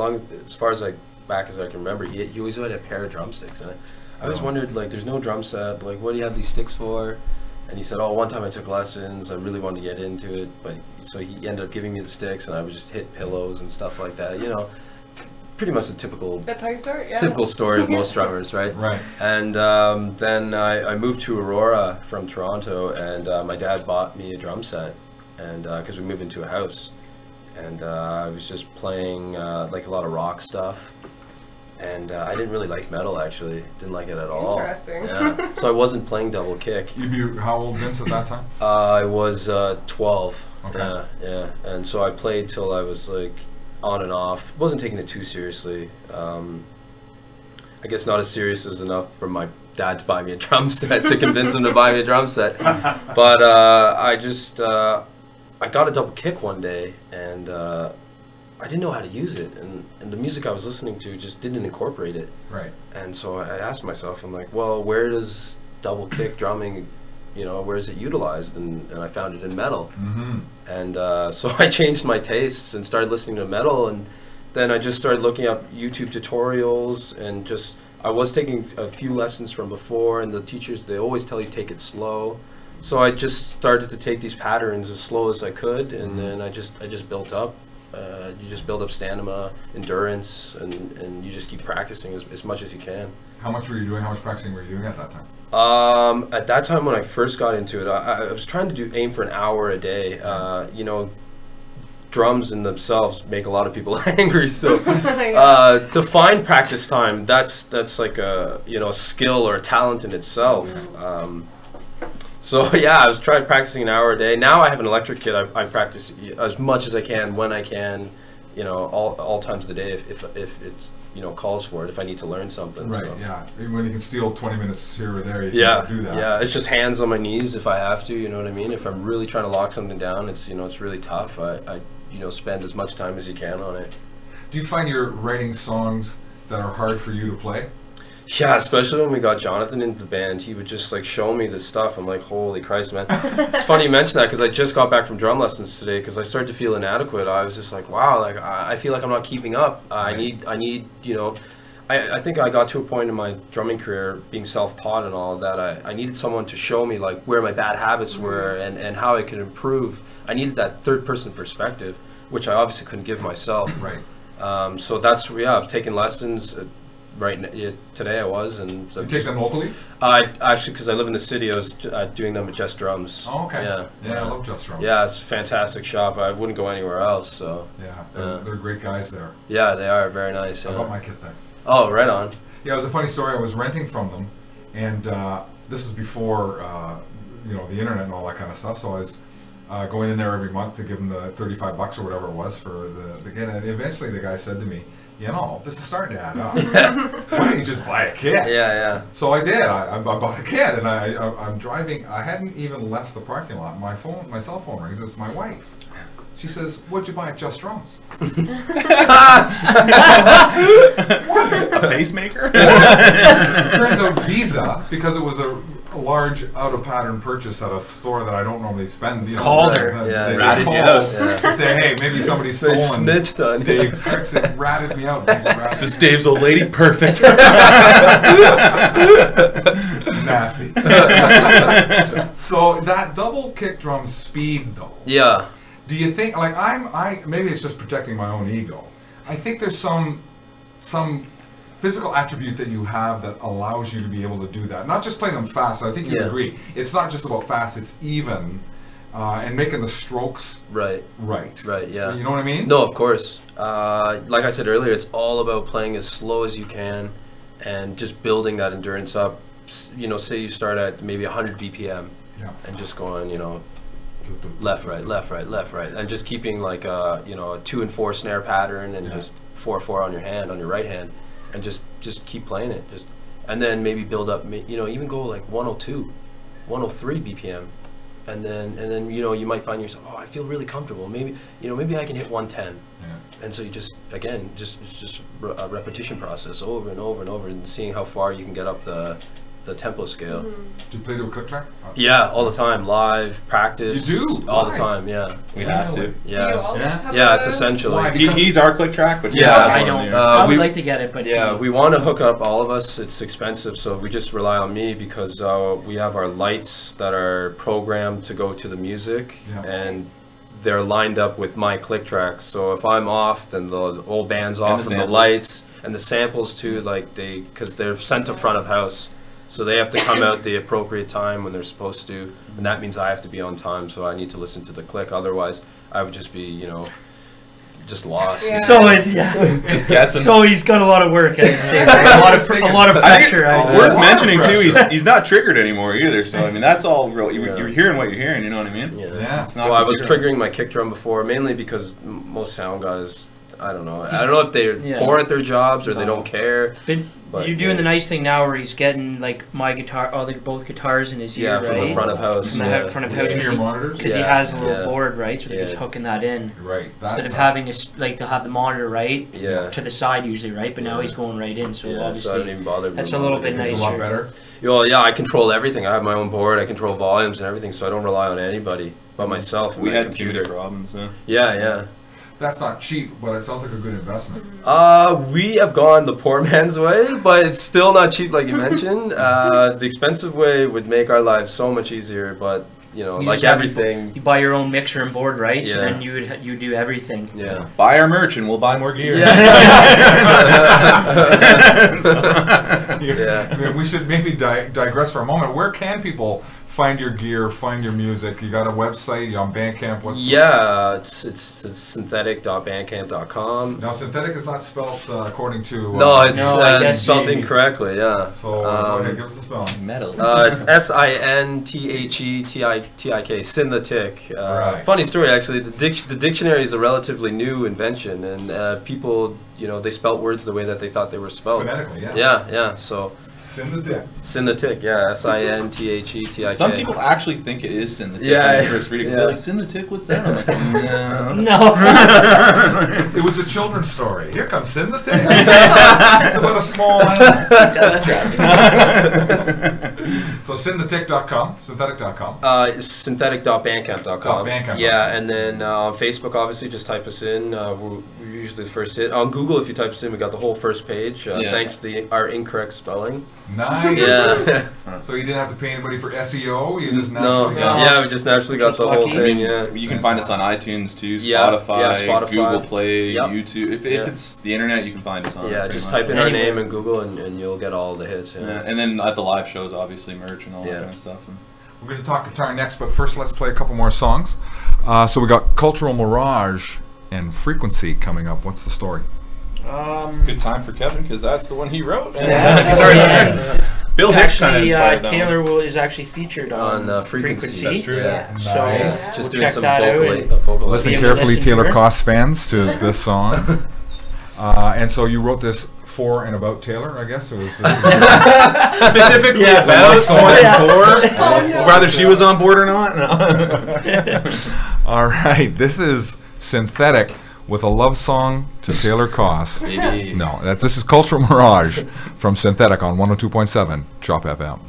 far as back as I can remember, he always had a pair of drumsticks. And I always wondered, like, there's no drum set. Like, what do you have these sticks for? And he said, oh, one time I took lessons. I really wanted to get into it. So he ended up giving me the sticks, and I would just hit pillows and stuff like that. You know, pretty much the typical. That's how you start, yeah. Typical story of most drummers, right? Right. And then I moved to Aurora from Toronto, and my dad bought me a drum set, and because we moved into a house, and I was just playing like a lot of rock stuff, and I didn't really like metal, actually. Didn't like it at all. Interesting. Yeah. So I wasn't playing double kick. You'd be how old, Vince, at that time? I was 12. Okay. Yeah. And so I played till I was like on and off. Wasn't taking it too seriously. I guess not as serious as enough for my dad to buy me a drum set to convince him to buy me a drum set. But I got a double kick one day, and I didn't know how to use it, and the music I was listening to just didn't incorporate it. Right. And so I asked myself, I'm like, well, where does double kick drumming, where is it utilized? And I found it in metal. Mm-hmm. And so I changed my tastes and started listening to metal, and then I just started looking up YouTube tutorials, and I was taking a few lessons from before, and the teachers, they always tell you take it slow. So I just started to take these patterns as slow as I could, and then I just built up. You just build up stamina, endurance, and you just keep practicing as much as you can. How much were you doing? How much practicing were you doing at that time? At that time when I first got into it, I was trying to aim for an hour a day. Drums in themselves make a lot of people angry, so to find practice time, that's like a a skill or a talent in itself. So yeah, I was practicing an hour a day. Now I have an electric kit. I practice as much as I can when I can, all times of the day if it's calls for it, if I need to learn something. Right. So. Yeah. When you can steal 20 minutes here or there, you can do that. Yeah. It's just hands on my knees if I have to. You know what I mean? If I'm really trying to lock something down, it's it's really tough. I spend as much time as you can on it. Do you find you're writing songs that are hard for you to play? Yeah, especially when we got Jonathan into the band, he would just like show me this stuff. I'm like, holy Christ, man. It's funny you mention that because I just got back from drum lessons today because I started to feel inadequate. I was just like, wow, like I feel like I'm not keeping up. I need, I think I got to a point in my drumming career, being self-taught and all of that, I needed someone to show me like where my bad habits were and how I could improve. I needed that third-person perspective, which I obviously couldn't give myself. Right. So that's, I've taken lessons. Today I was, and so you take them locally? Actually, because I live in the city, I was doing them at Just Drums. Oh, okay. Yeah, I love Just Drums. Yeah, it's a fantastic shop. I wouldn't go anywhere else. So yeah, they're great guys there. Yeah, they are very nice. I got my kit there. Oh, right on. Yeah, it was a funny story. I was renting from them, and this is before the internet and all that kind of stuff. So I was going in there every month to give them the $35 or whatever it was for the kit. And eventually, the guy said to me, this is starting to add up. Why don't you just buy a kit? Yeah. So I did. I bought a kit, and I'm driving. I hadn't even left the parking lot. My cell phone rings. It's my wife. She says, "What'd you buy at Just Drums?" A pacemaker? Turns out Visa, because it was a large out-of-pattern purchase at a store that I don't normally spend. Called her. They ratted you out. Yeah. Say, hey, maybe somebody's stolen. They snitched on Dave's exit, ratted me out. This is Dave's old lady. Perfect. Nasty. So that double kick drum speed, though. Yeah. Do you think, like, maybe it's just protecting my own ego. I think there's some physical attribute that you have that allows you to be able to do that. Not just play them fast. I think you agree. It's not just about fast. It's even. and making the strokes Right. Yeah. You know what I mean? No, of course. Like I said earlier, it's all about playing as slow as you can, and just building that endurance up. You know, say you start at maybe 100 BPM, and just going, you know, left, right, left, right, left, right, and just keeping like a, you know, a 2 and 4 snare pattern, and just 4/4 on your hand, on your right hand, and just keep playing it. And then maybe build up, you know, even go like 102, 103 BPM. And then you know, you might find yourself, oh, I feel really comfortable. Maybe, you know, maybe I can hit 110. And so you just, again, it's just a repetition process over and over and over, and seeing how far you can get up the tempo scale. Do you play to a click track? Yeah, all the time. Live, practice. You do? All the time, yeah. We have to. Yeah, it's essential. Why? He's our click track, but I don't. I would like to get it, but we want to hook up all of us. It's expensive, so we just rely on me, because we have our lights that are programmed to go to the music, and they're lined up with my click tracks. So if I'm off, then the whole band's off, and the lights and the samples too, like because they're sent to front of house. So they have to come out the appropriate time when they're supposed to, and that means I have to be on time, so I need to listen to the click. Otherwise, I would just be, you know, just lost. So it's just guessing. So he's got a lot of work, I'd say. a lot of pressure. Worth mentioning too. He's not triggered anymore either. So I mean, that's all real. You're hearing what you're hearing. You know what I mean? Yeah. It's not well, I was triggering my kick drum before, mainly because most sound guys, I don't know if they're poor at their jobs or they don't care. But you're doing the nice thing now, where he's getting like my guitar, both guitars in his ear, right? From the front of house. From the front of house, because he has a little board, right? So they're just hooking that in, right? Instead of having to have the monitor right to the side usually, right? But now he's going right in, so obviously so I didn't even bother. That's a little bit nicer. It's a lot better. Well, yeah, I control everything. I have my own board. I control volumes and everything, so I don't rely on anybody but myself and we my had computer. Too many problems. Yeah. That's not cheap, but it sounds like a good investment. We have gone the poor man's way, but it's still not cheap, like you mentioned. The expensive way would make our lives so much easier, but you know, like everything. You buy your own mixer and board, right? So then you do everything. Yeah. Buy our merch and we'll buy more gear. We should maybe digress for a moment. Where can people find your gear, find your music? You got a website? You on Bandcamp? It's synthetic.bandcamp.com. Now, synthetic is not spelled according to... no, it's spelled incorrectly, So, go ahead, give us the spelling. Metal. It's Sinthetik, Sinthetik. Funny story, actually. The dictionary is a relatively new invention, and people, you know, they spelt words the way that they thought they were spelled. Phonetically, Yeah, so... Sinthetik, yeah, Sinthetik. Some people actually think it is Sinthetik. Yeah, first reading, they're like, Sinthetik, what's that? I'm like, no. It was a children's story. Here comes Sinthetik. It's about a small island. So Sinthetik.com, synthetic.com. Synthetic.bandcamp.com. Yeah, and then on Facebook, obviously, just type us in. We're usually the first hit. On Google, if you type us in, we got the whole first page. Thanks to our incorrect spelling. Nice. Yeah. So you didn't have to pay anybody for SEO. You just naturally yeah, we just naturally got the whole thing. Yeah. You can find us on iTunes too, Spotify, Google Play, YouTube. If it's the internet, you can find us on. Yeah, just type in our name in Google and you'll get all the hits. Yeah. And then at the live shows, obviously merch and all that kind of stuff. We're going to talk guitar next, but first let's play a couple more songs. So we got Cultural Mirage and Frequency coming up. What's the story? Good time for Kevin, because that's the one he wrote. Bill Hicks kind of inspired that Taylor is actually featured on Frequency. That's true. Yeah. Nice. So just we'll doing check some that vocal. Listen carefully, Taylor Koss fans, to this song. And so you wrote this for and about Taylor, I guess? It was specifically about for? Whether she was on board or not? No. All right, this is Synthetic with a love song to Taylor Koss. No, this is Cultural Mirage from Synthetic on 102.7 Chop FM.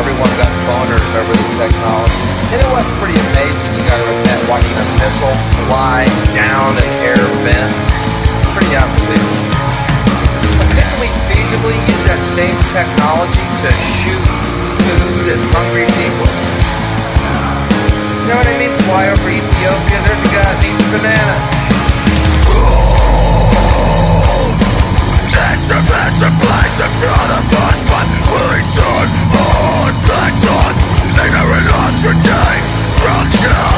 Everyone got boners over the technology. And it was pretty amazing. You got to admit, watching a missile fly down an air vent. Pretty unbelievable. Couldn't we feasibly use that same technology to shoot food at hungry people? You know what I mean? Fly over Ethiopia, there's a guy named bananas. Instruments are placed in front of us, but we turn on backs on ignorant lost for destruction.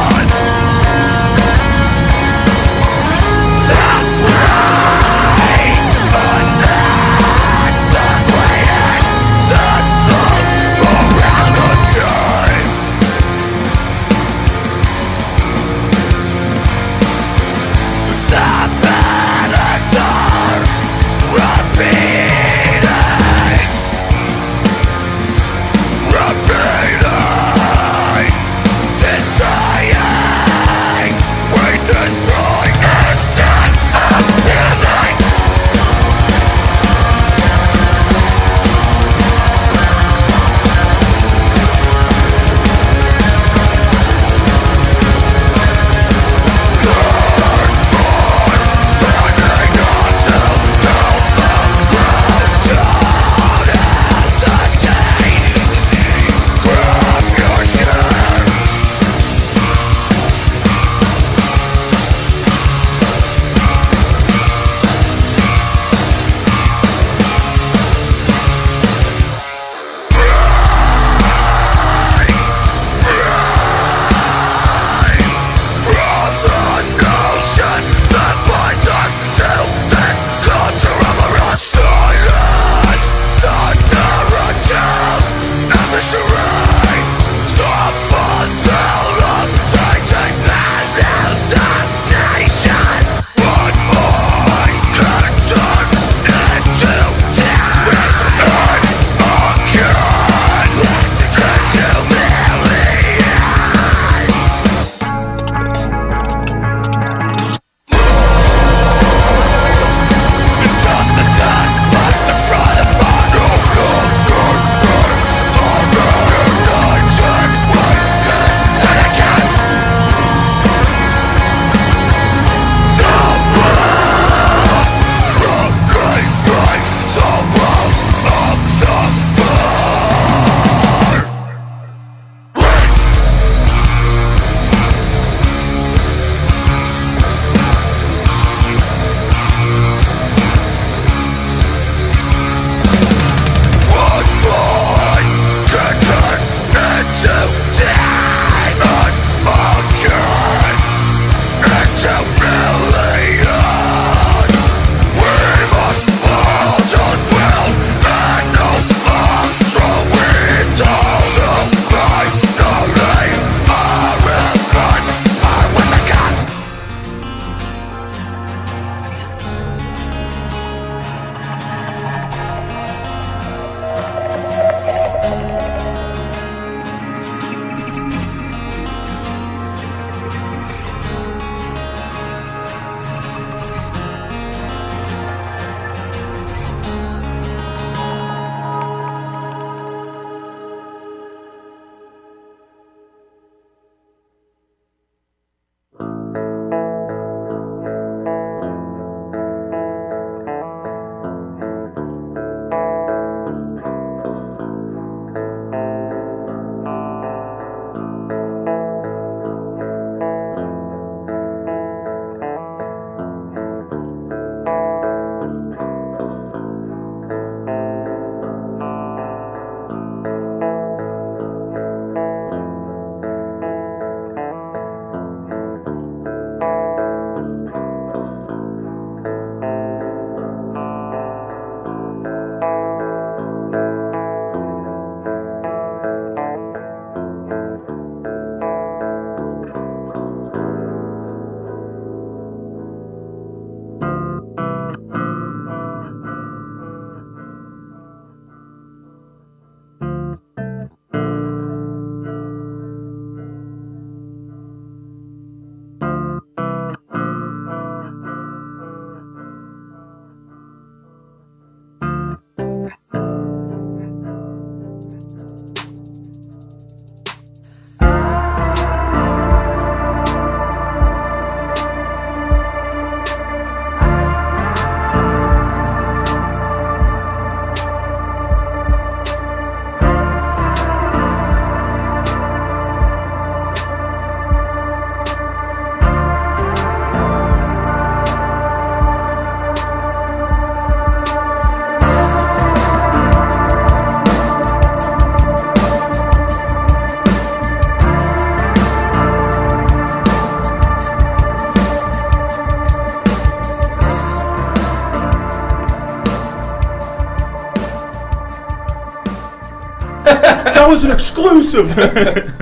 That was an exclusive.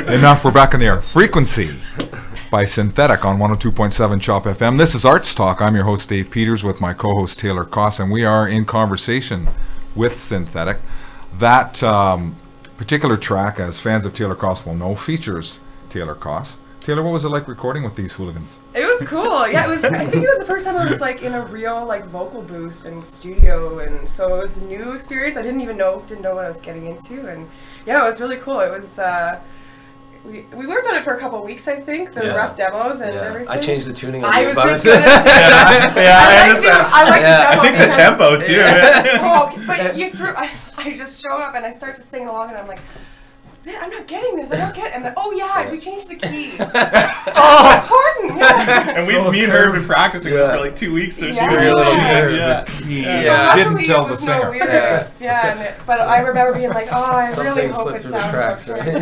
Enough, we're back in the air. Frequency by Sinthetik on 102.7 Chop FM. This is Arts Talk. I'm your host, Dave Peters, with my co-host, Taylor Koss, and we are in conversation with Sinthetik. That particular track, as fans of Taylor Koss will know, features Taylor Koss. Taylor, what was it like recording with these hooligans? It was cool. Yeah, it was. I think it was the first time I was like in a real like vocal booth and studio, and so it was a new experience. I didn't know what I was getting into, and yeah, it was really cool. It was. We worked on it for a couple of weeks, I think, the rough demos and everything. I changed the tuning. I was just gonna say that. I like the demo. I think the tempo too. Oh, okay. But you threw. I just showed up and I start to sing along, and I'm like, I'm not getting this. I don't get it. And then, oh yeah, we changed the key. Oh, pardon. Yeah. And me and her have been practicing this for like 2 weeks, so she really didn't tell the singer. No lyrics. But I remember being like, oh, I really hope it sounds cracks, okay.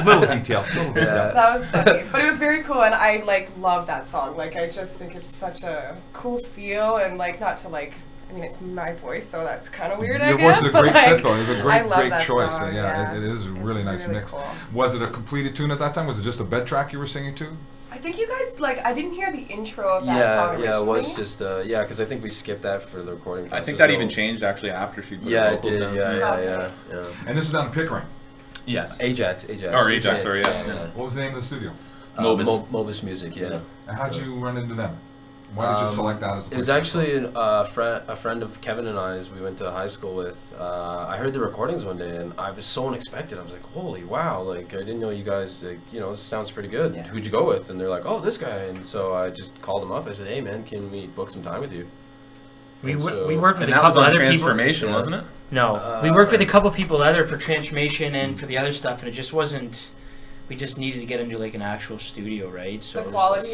Little detail. That was funny, but it was very cool, and I like love that song. Like, I just think it's such a cool feel, and like not to like. I mean, it's my voice, so that's kind of weird, I guess. Your voice is a great fit, though. It was a I great, love great that choice. song, It is a really nice really mix. Cool. Was it a completed tune at that time? Was it just a bed track you were singing to? I think you guys, like, I didn't hear the intro of that song originally. Yeah, it was just, because I think we skipped that for the recording process. I think that even changed, actually, after she put her vocals down. Yeah. And this is down in Pickering? Yes. Ajax. Or Ajax, sorry, yeah. What was the name of the studio? Mobus Music, yeah. And how'd you run into them? Why did you select that as a place? It was actually a friend of Kevin and I's we went to high school with. I heard the recordings one day, and I was so unexpected. I was like, holy wow, like, I didn't know you guys, like, this sounds pretty good. Yeah. Who'd you go with? And they're like, oh, this guy. And so I just called him up. I said, hey, man, can we book some time with you? We worked with a that couple was on other Transformation, people. wasn't it? No, we worked with a couple people other for Transformation and for the other stuff, and it just wasn't. We just needed to get into like an actual studio, right? So the quality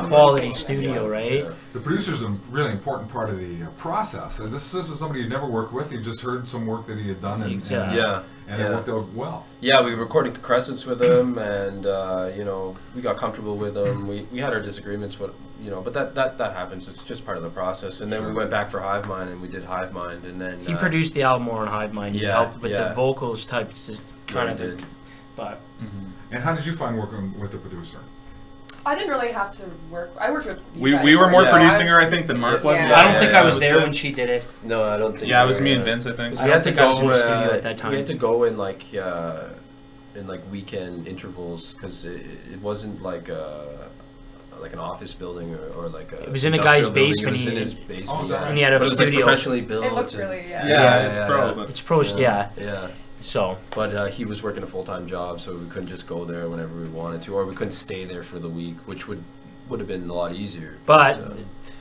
quality studio, right? Yeah. The producer's a really important part of the process. This is somebody you'd never worked with. You just heard some work that he had done, and it worked out well. Yeah, we recorded Crescents with him, and we got comfortable with him. We had our disagreements, but that happens. It's just part of the process. And then we went back for Hive Mind, and we did Hive Mind, and then he produced the album more on Hive Mind. He helped with the vocals types, kind of. But. And how did you find working with the producer? I didn't really have to work. I worked with we were more producing her, I think, than Mark was. I don't think I was there when she did it. No, I don't think. Yeah, it was me and Vince, I think. I don't think I was in the studio at that time. We had to go in like weekend intervals because it wasn't like an office building or like a. It was in a guy's basement. It was in his basement. And he had a studio. It was professionally built. It looked really it's pro. It's pro. Yeah. So, but he was working a full-time job, so we couldn't just go there whenever we wanted to, or we couldn't stay there for the week, which would have been a lot easier. But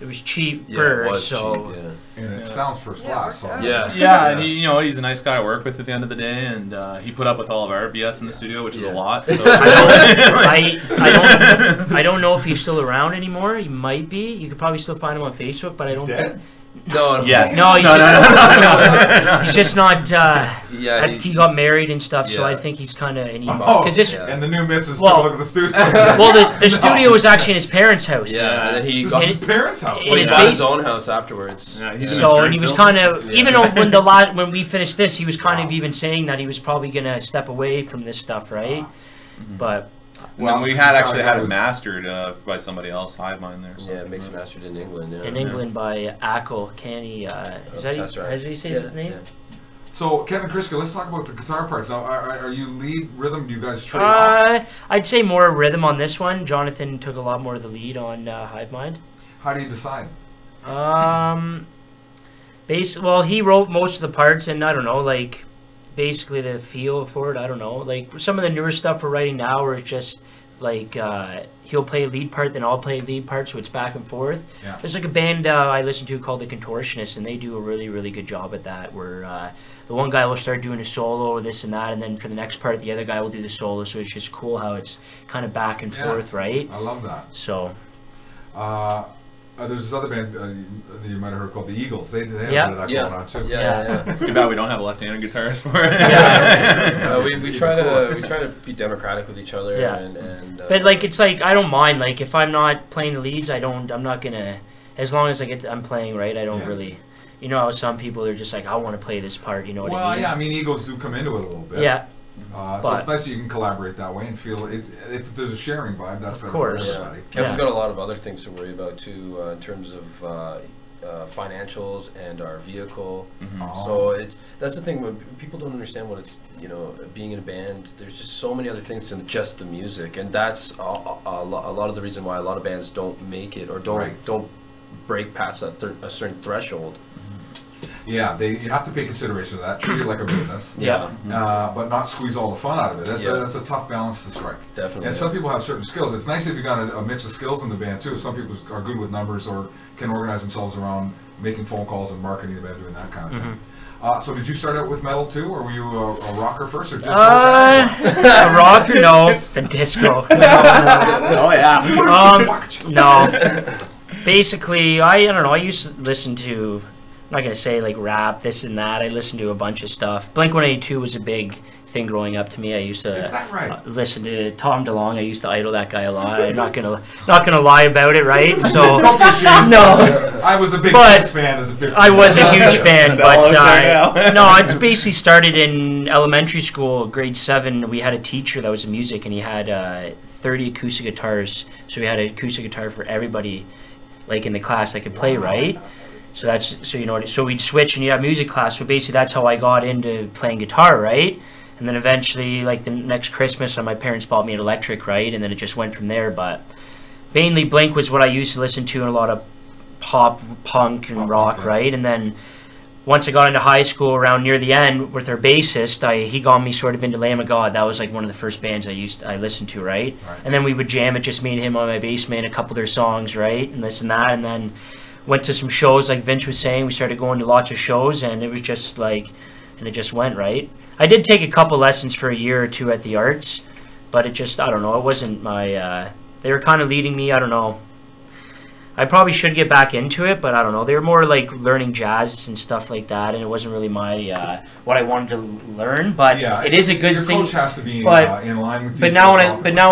it was cheaper, it was so cheap, and it sounds first class. So. And he's a nice guy to work with at the end of the day, and he put up with all of our BS in the studio, which is a lot. So. I don't know if he's still around anymore. He might be. You could probably still find him on Facebook, but I don't think. No. Yes. No, he's just not. He got married and stuff, so I think he's kind of. And the new missus took a look at the studio. Well, the studio was actually in his parents' house. Yeah, and then he got his parents' house. He got his own house afterwards. Yeah, and he was kind of even though when we finished this, he was kind of even saying that he was probably gonna step away from this stuff, right? But. Well, we had actually had it mastered by somebody else, Hive Mind there. So. Yeah, it makes it mastered in England. Yeah. In England by Ackle Canny. Is that how do you say his name? Yeah. So Kevin Kriska, let's talk about the guitar parts. Now, are you lead rhythm? Do you guys trade off? I'd say more rhythm on this one. Jonathan took a lot more of the lead on Hive Mind. How do you decide? Well, he wrote most of the parts, and I don't know, like. Basically the feel for it, I don't know. Like some of the newer stuff we're writing now where it's just like he'll play a lead part, then I'll play a lead part, so it's back and forth. Yeah. There's like a band I listen to called The Contortionists, and they do a really, really good job at that, where the one guy will start doing a solo or this and that, and then for the next part, the other guy will do the solo, so it's just cool how it's kind of back and forth, right? I love that. So... there's this other band that you might have heard called the Eagles. They have a bit of that going on too. It's too bad we don't have a left-handed guitarist for it. We try to be democratic with each other. Yeah. But like it's like I don't mind. Like if I'm not playing the leads, I'm not gonna. as long as I'm playing right, I don't really, you know, some people are just like, I want to play this part, you know what I mean? Well, yeah, I mean, egos do come into it a little bit. Yeah. So it's nice that you can collaborate that way and feel it. If there's a sharing vibe, that's better for everybody. Kevin's got a lot of other things to worry about too, in terms of financials and our vehicle. So that's the thing. When people don't understand what it's, you know, being in a band. There's just so many other things than just the music, and that's a lot of the reason why a lot of bands don't make it or don't break past a certain threshold. Yeah, you have to pay consideration of that. Treat it like a business. But not squeeze all the fun out of it. That's a tough balance to strike. Definitely. And some people have certain skills. It's nice if you've got a mix of skills in the band too. Some people are good with numbers or can organize themselves around making phone calls and marketing the band, doing that kind of thing. So did you start out with metal too, or were you a rocker first, or disco? A rocker, no. Then disco. Oh yeah. No. Basically, I don't know. I used to listen to, I'm not gonna say like rap, this and that. I listened to a bunch of stuff. Blink-182 was a big thing growing up to me. I used to listen to Tom DeLonge. I used to idol that guy a lot. I'm not gonna lie about it, right? So Don't be ashamed. no. I was a big Kiss fan as a 15-year-old. I was a huge fan, but no, it basically started in elementary school, grade 7. We had a teacher that was in music, and he had 30 acoustic guitars. So we had an acoustic guitar for everybody, like in the class that could play, right? So you know, so we'd switch and you'd have music class. So basically that's how I got into playing guitar, right? And then eventually, like the next Christmas, my parents bought me an electric, right? And then it just went from there. But mainly Blink was what I used to listen to, and a lot of pop, punk, and rock, right? And then once I got into high school, around near the end, with our bassist, he got me sort of into Lamb of God. That was like one of the first bands I listened to, right? And then we would jam it, just me and him on my basement, a couple of their songs, right? And this and that, and then went to some shows, like Vince was saying. We started going to lots of shows, and it was just like, and it just went, right? I did take a couple lessons for a year or two at the Arts, but it just, I don't know, it wasn't my, they were kind of leading me, I don't know. I probably should get back into it, but I don't know. They were more like learning jazz and stuff like that, and it wasn't really my, what I wanted to learn, but it is a good thing. Your coach has to be in line with you. But now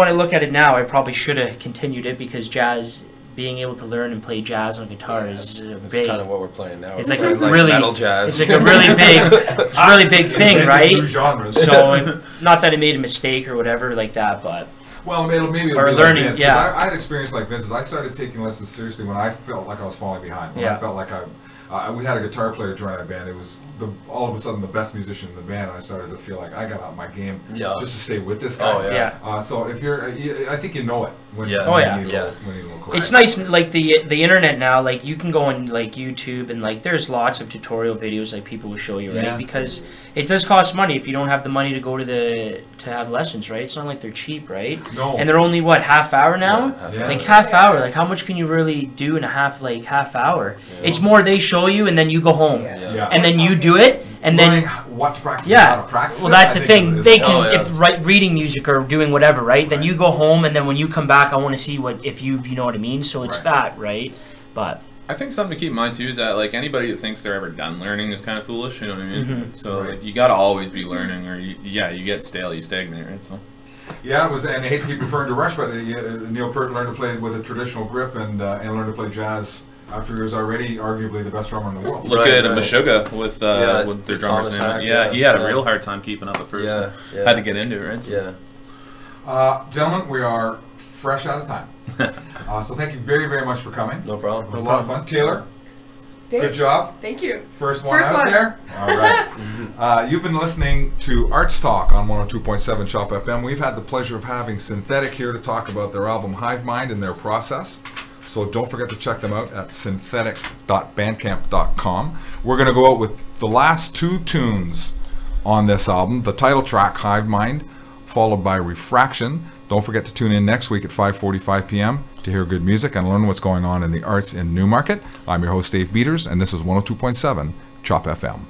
when I look at it now, I probably should have continued it, because jazz, being able to learn and play jazz on guitar is It's big. kind of what we're playing now. It's like We're a playing really metal jazz. It's like a really big, it's a really big thing, right? Genres. So not that I made a mistake or whatever like that, but well, maybe it'll or be learning, like Vince, yeah. I had experience like Vince's. I started taking lessons seriously when I felt like I was falling behind. When I felt like we had a guitar player join our band. It was all of a sudden the best musician in the band. And I started to feel like I got out my game just to stay with this guy. Oh yeah. So if you're, I think you know it when you need a little coach. It's nice, like the internet now. Like you can go on like YouTube, and like there's lots of tutorial videos like people will show you, right? Because it does cost money if you don't have the money to go to have lessons, right? It's not like they're cheap, right? No. And they're only what, half hour now? Like half hour. Like how much can you really do in a half hour? Yeah. It's more they show you and then you go home, and then you do it, and learning then what to practice, how to practice. Well, that's the thing. They can if reading music or doing whatever, right? Then you go home, and then when you come back, I want to see what if you know what I mean. So it's that, right? But I think something to keep in mind too is that like anybody that thinks they're ever done learning is kind of foolish. You know what I mean? So like, you got to always be learning, or you get stale, you stagnate, right? So. Yeah, it was, and I hate to keep referring to Rush, but Neil Peart learned to play with a traditional grip and learned to play jazz after he was already arguably the best drummer in the world. Look at Meshuggah with their drummers name. He had a real hard time keeping up at first. Had to get into it, right? So. Gentlemen, we are fresh out of time. So thank you very, very much for coming. No problem. It was a lot of fun. Taylor, good job. Thank you. First one out there. All right. You've been listening to Arts Talk on 102.7 Chop FM. We've had the pleasure of having Sinthetik here to talk about their album Hive Mind and their process. So don't forget to check them out at synthetik.bandcamp.com. We're going to go out with the last 2 tunes on this album, the title track Hive Mind, followed by Refraction. Don't forget to tune in next week at 5:45 p.m. to hear good music and learn what's going on in the arts in Newmarket. I'm your host, Dave Peters, and this is 102.7 Chop FM.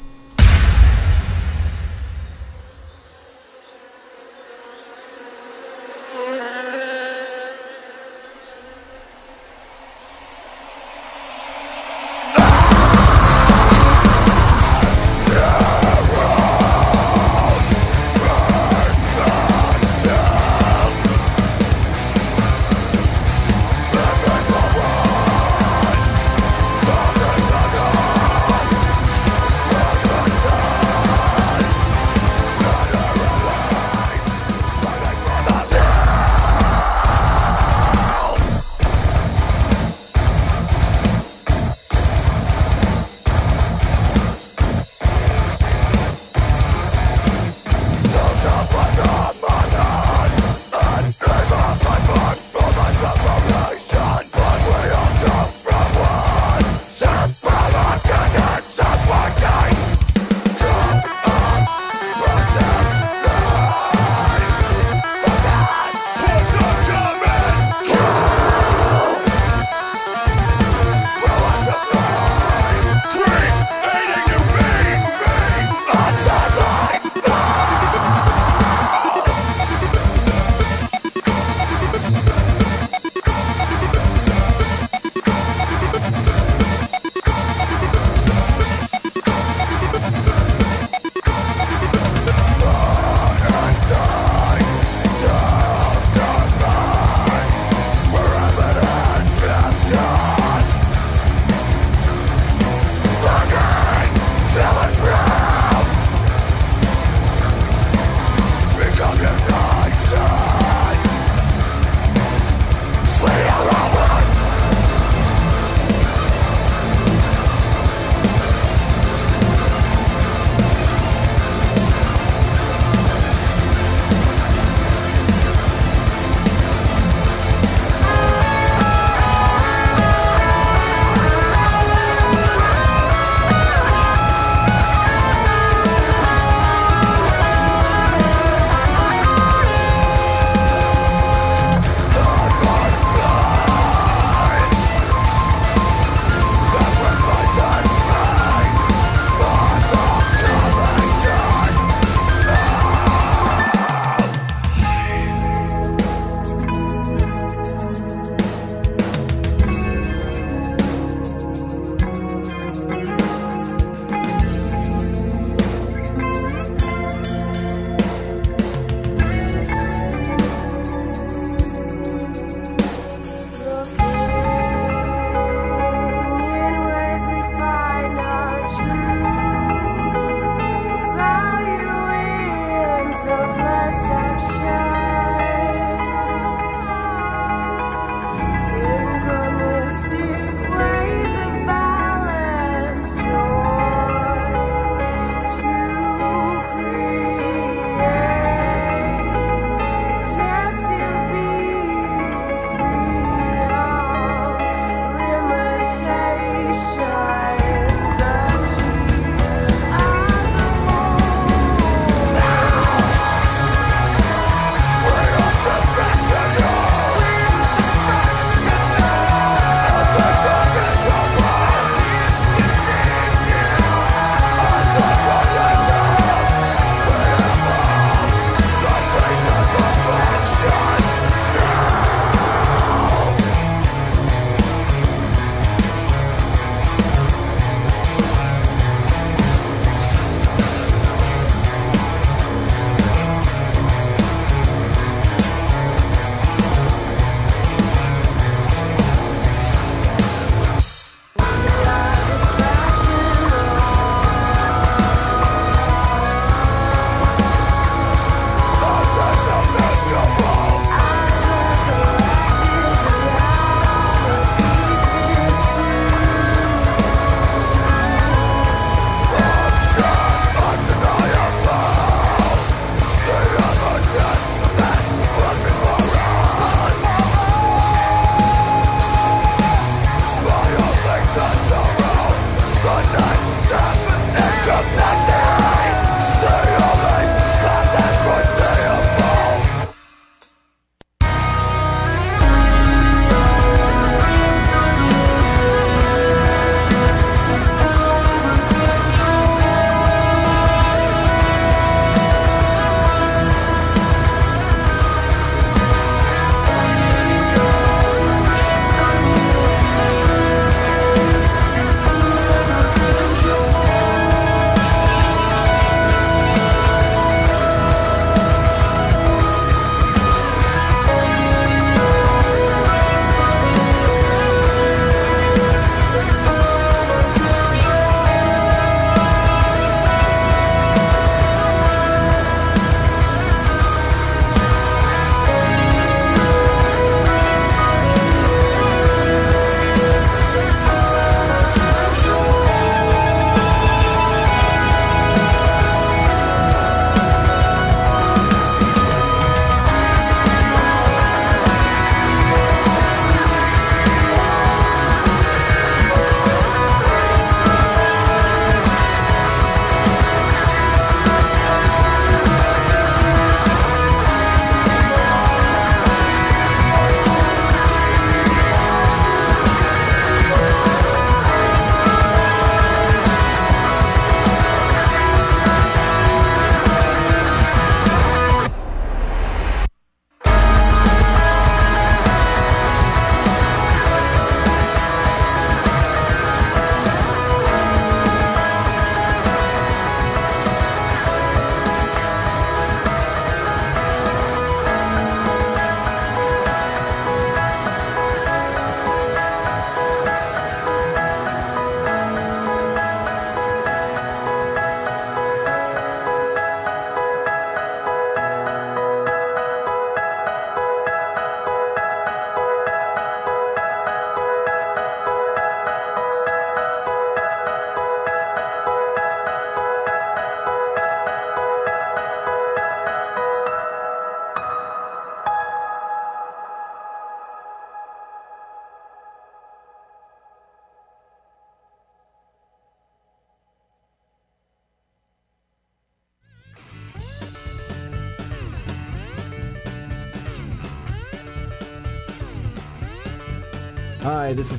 Hi, this is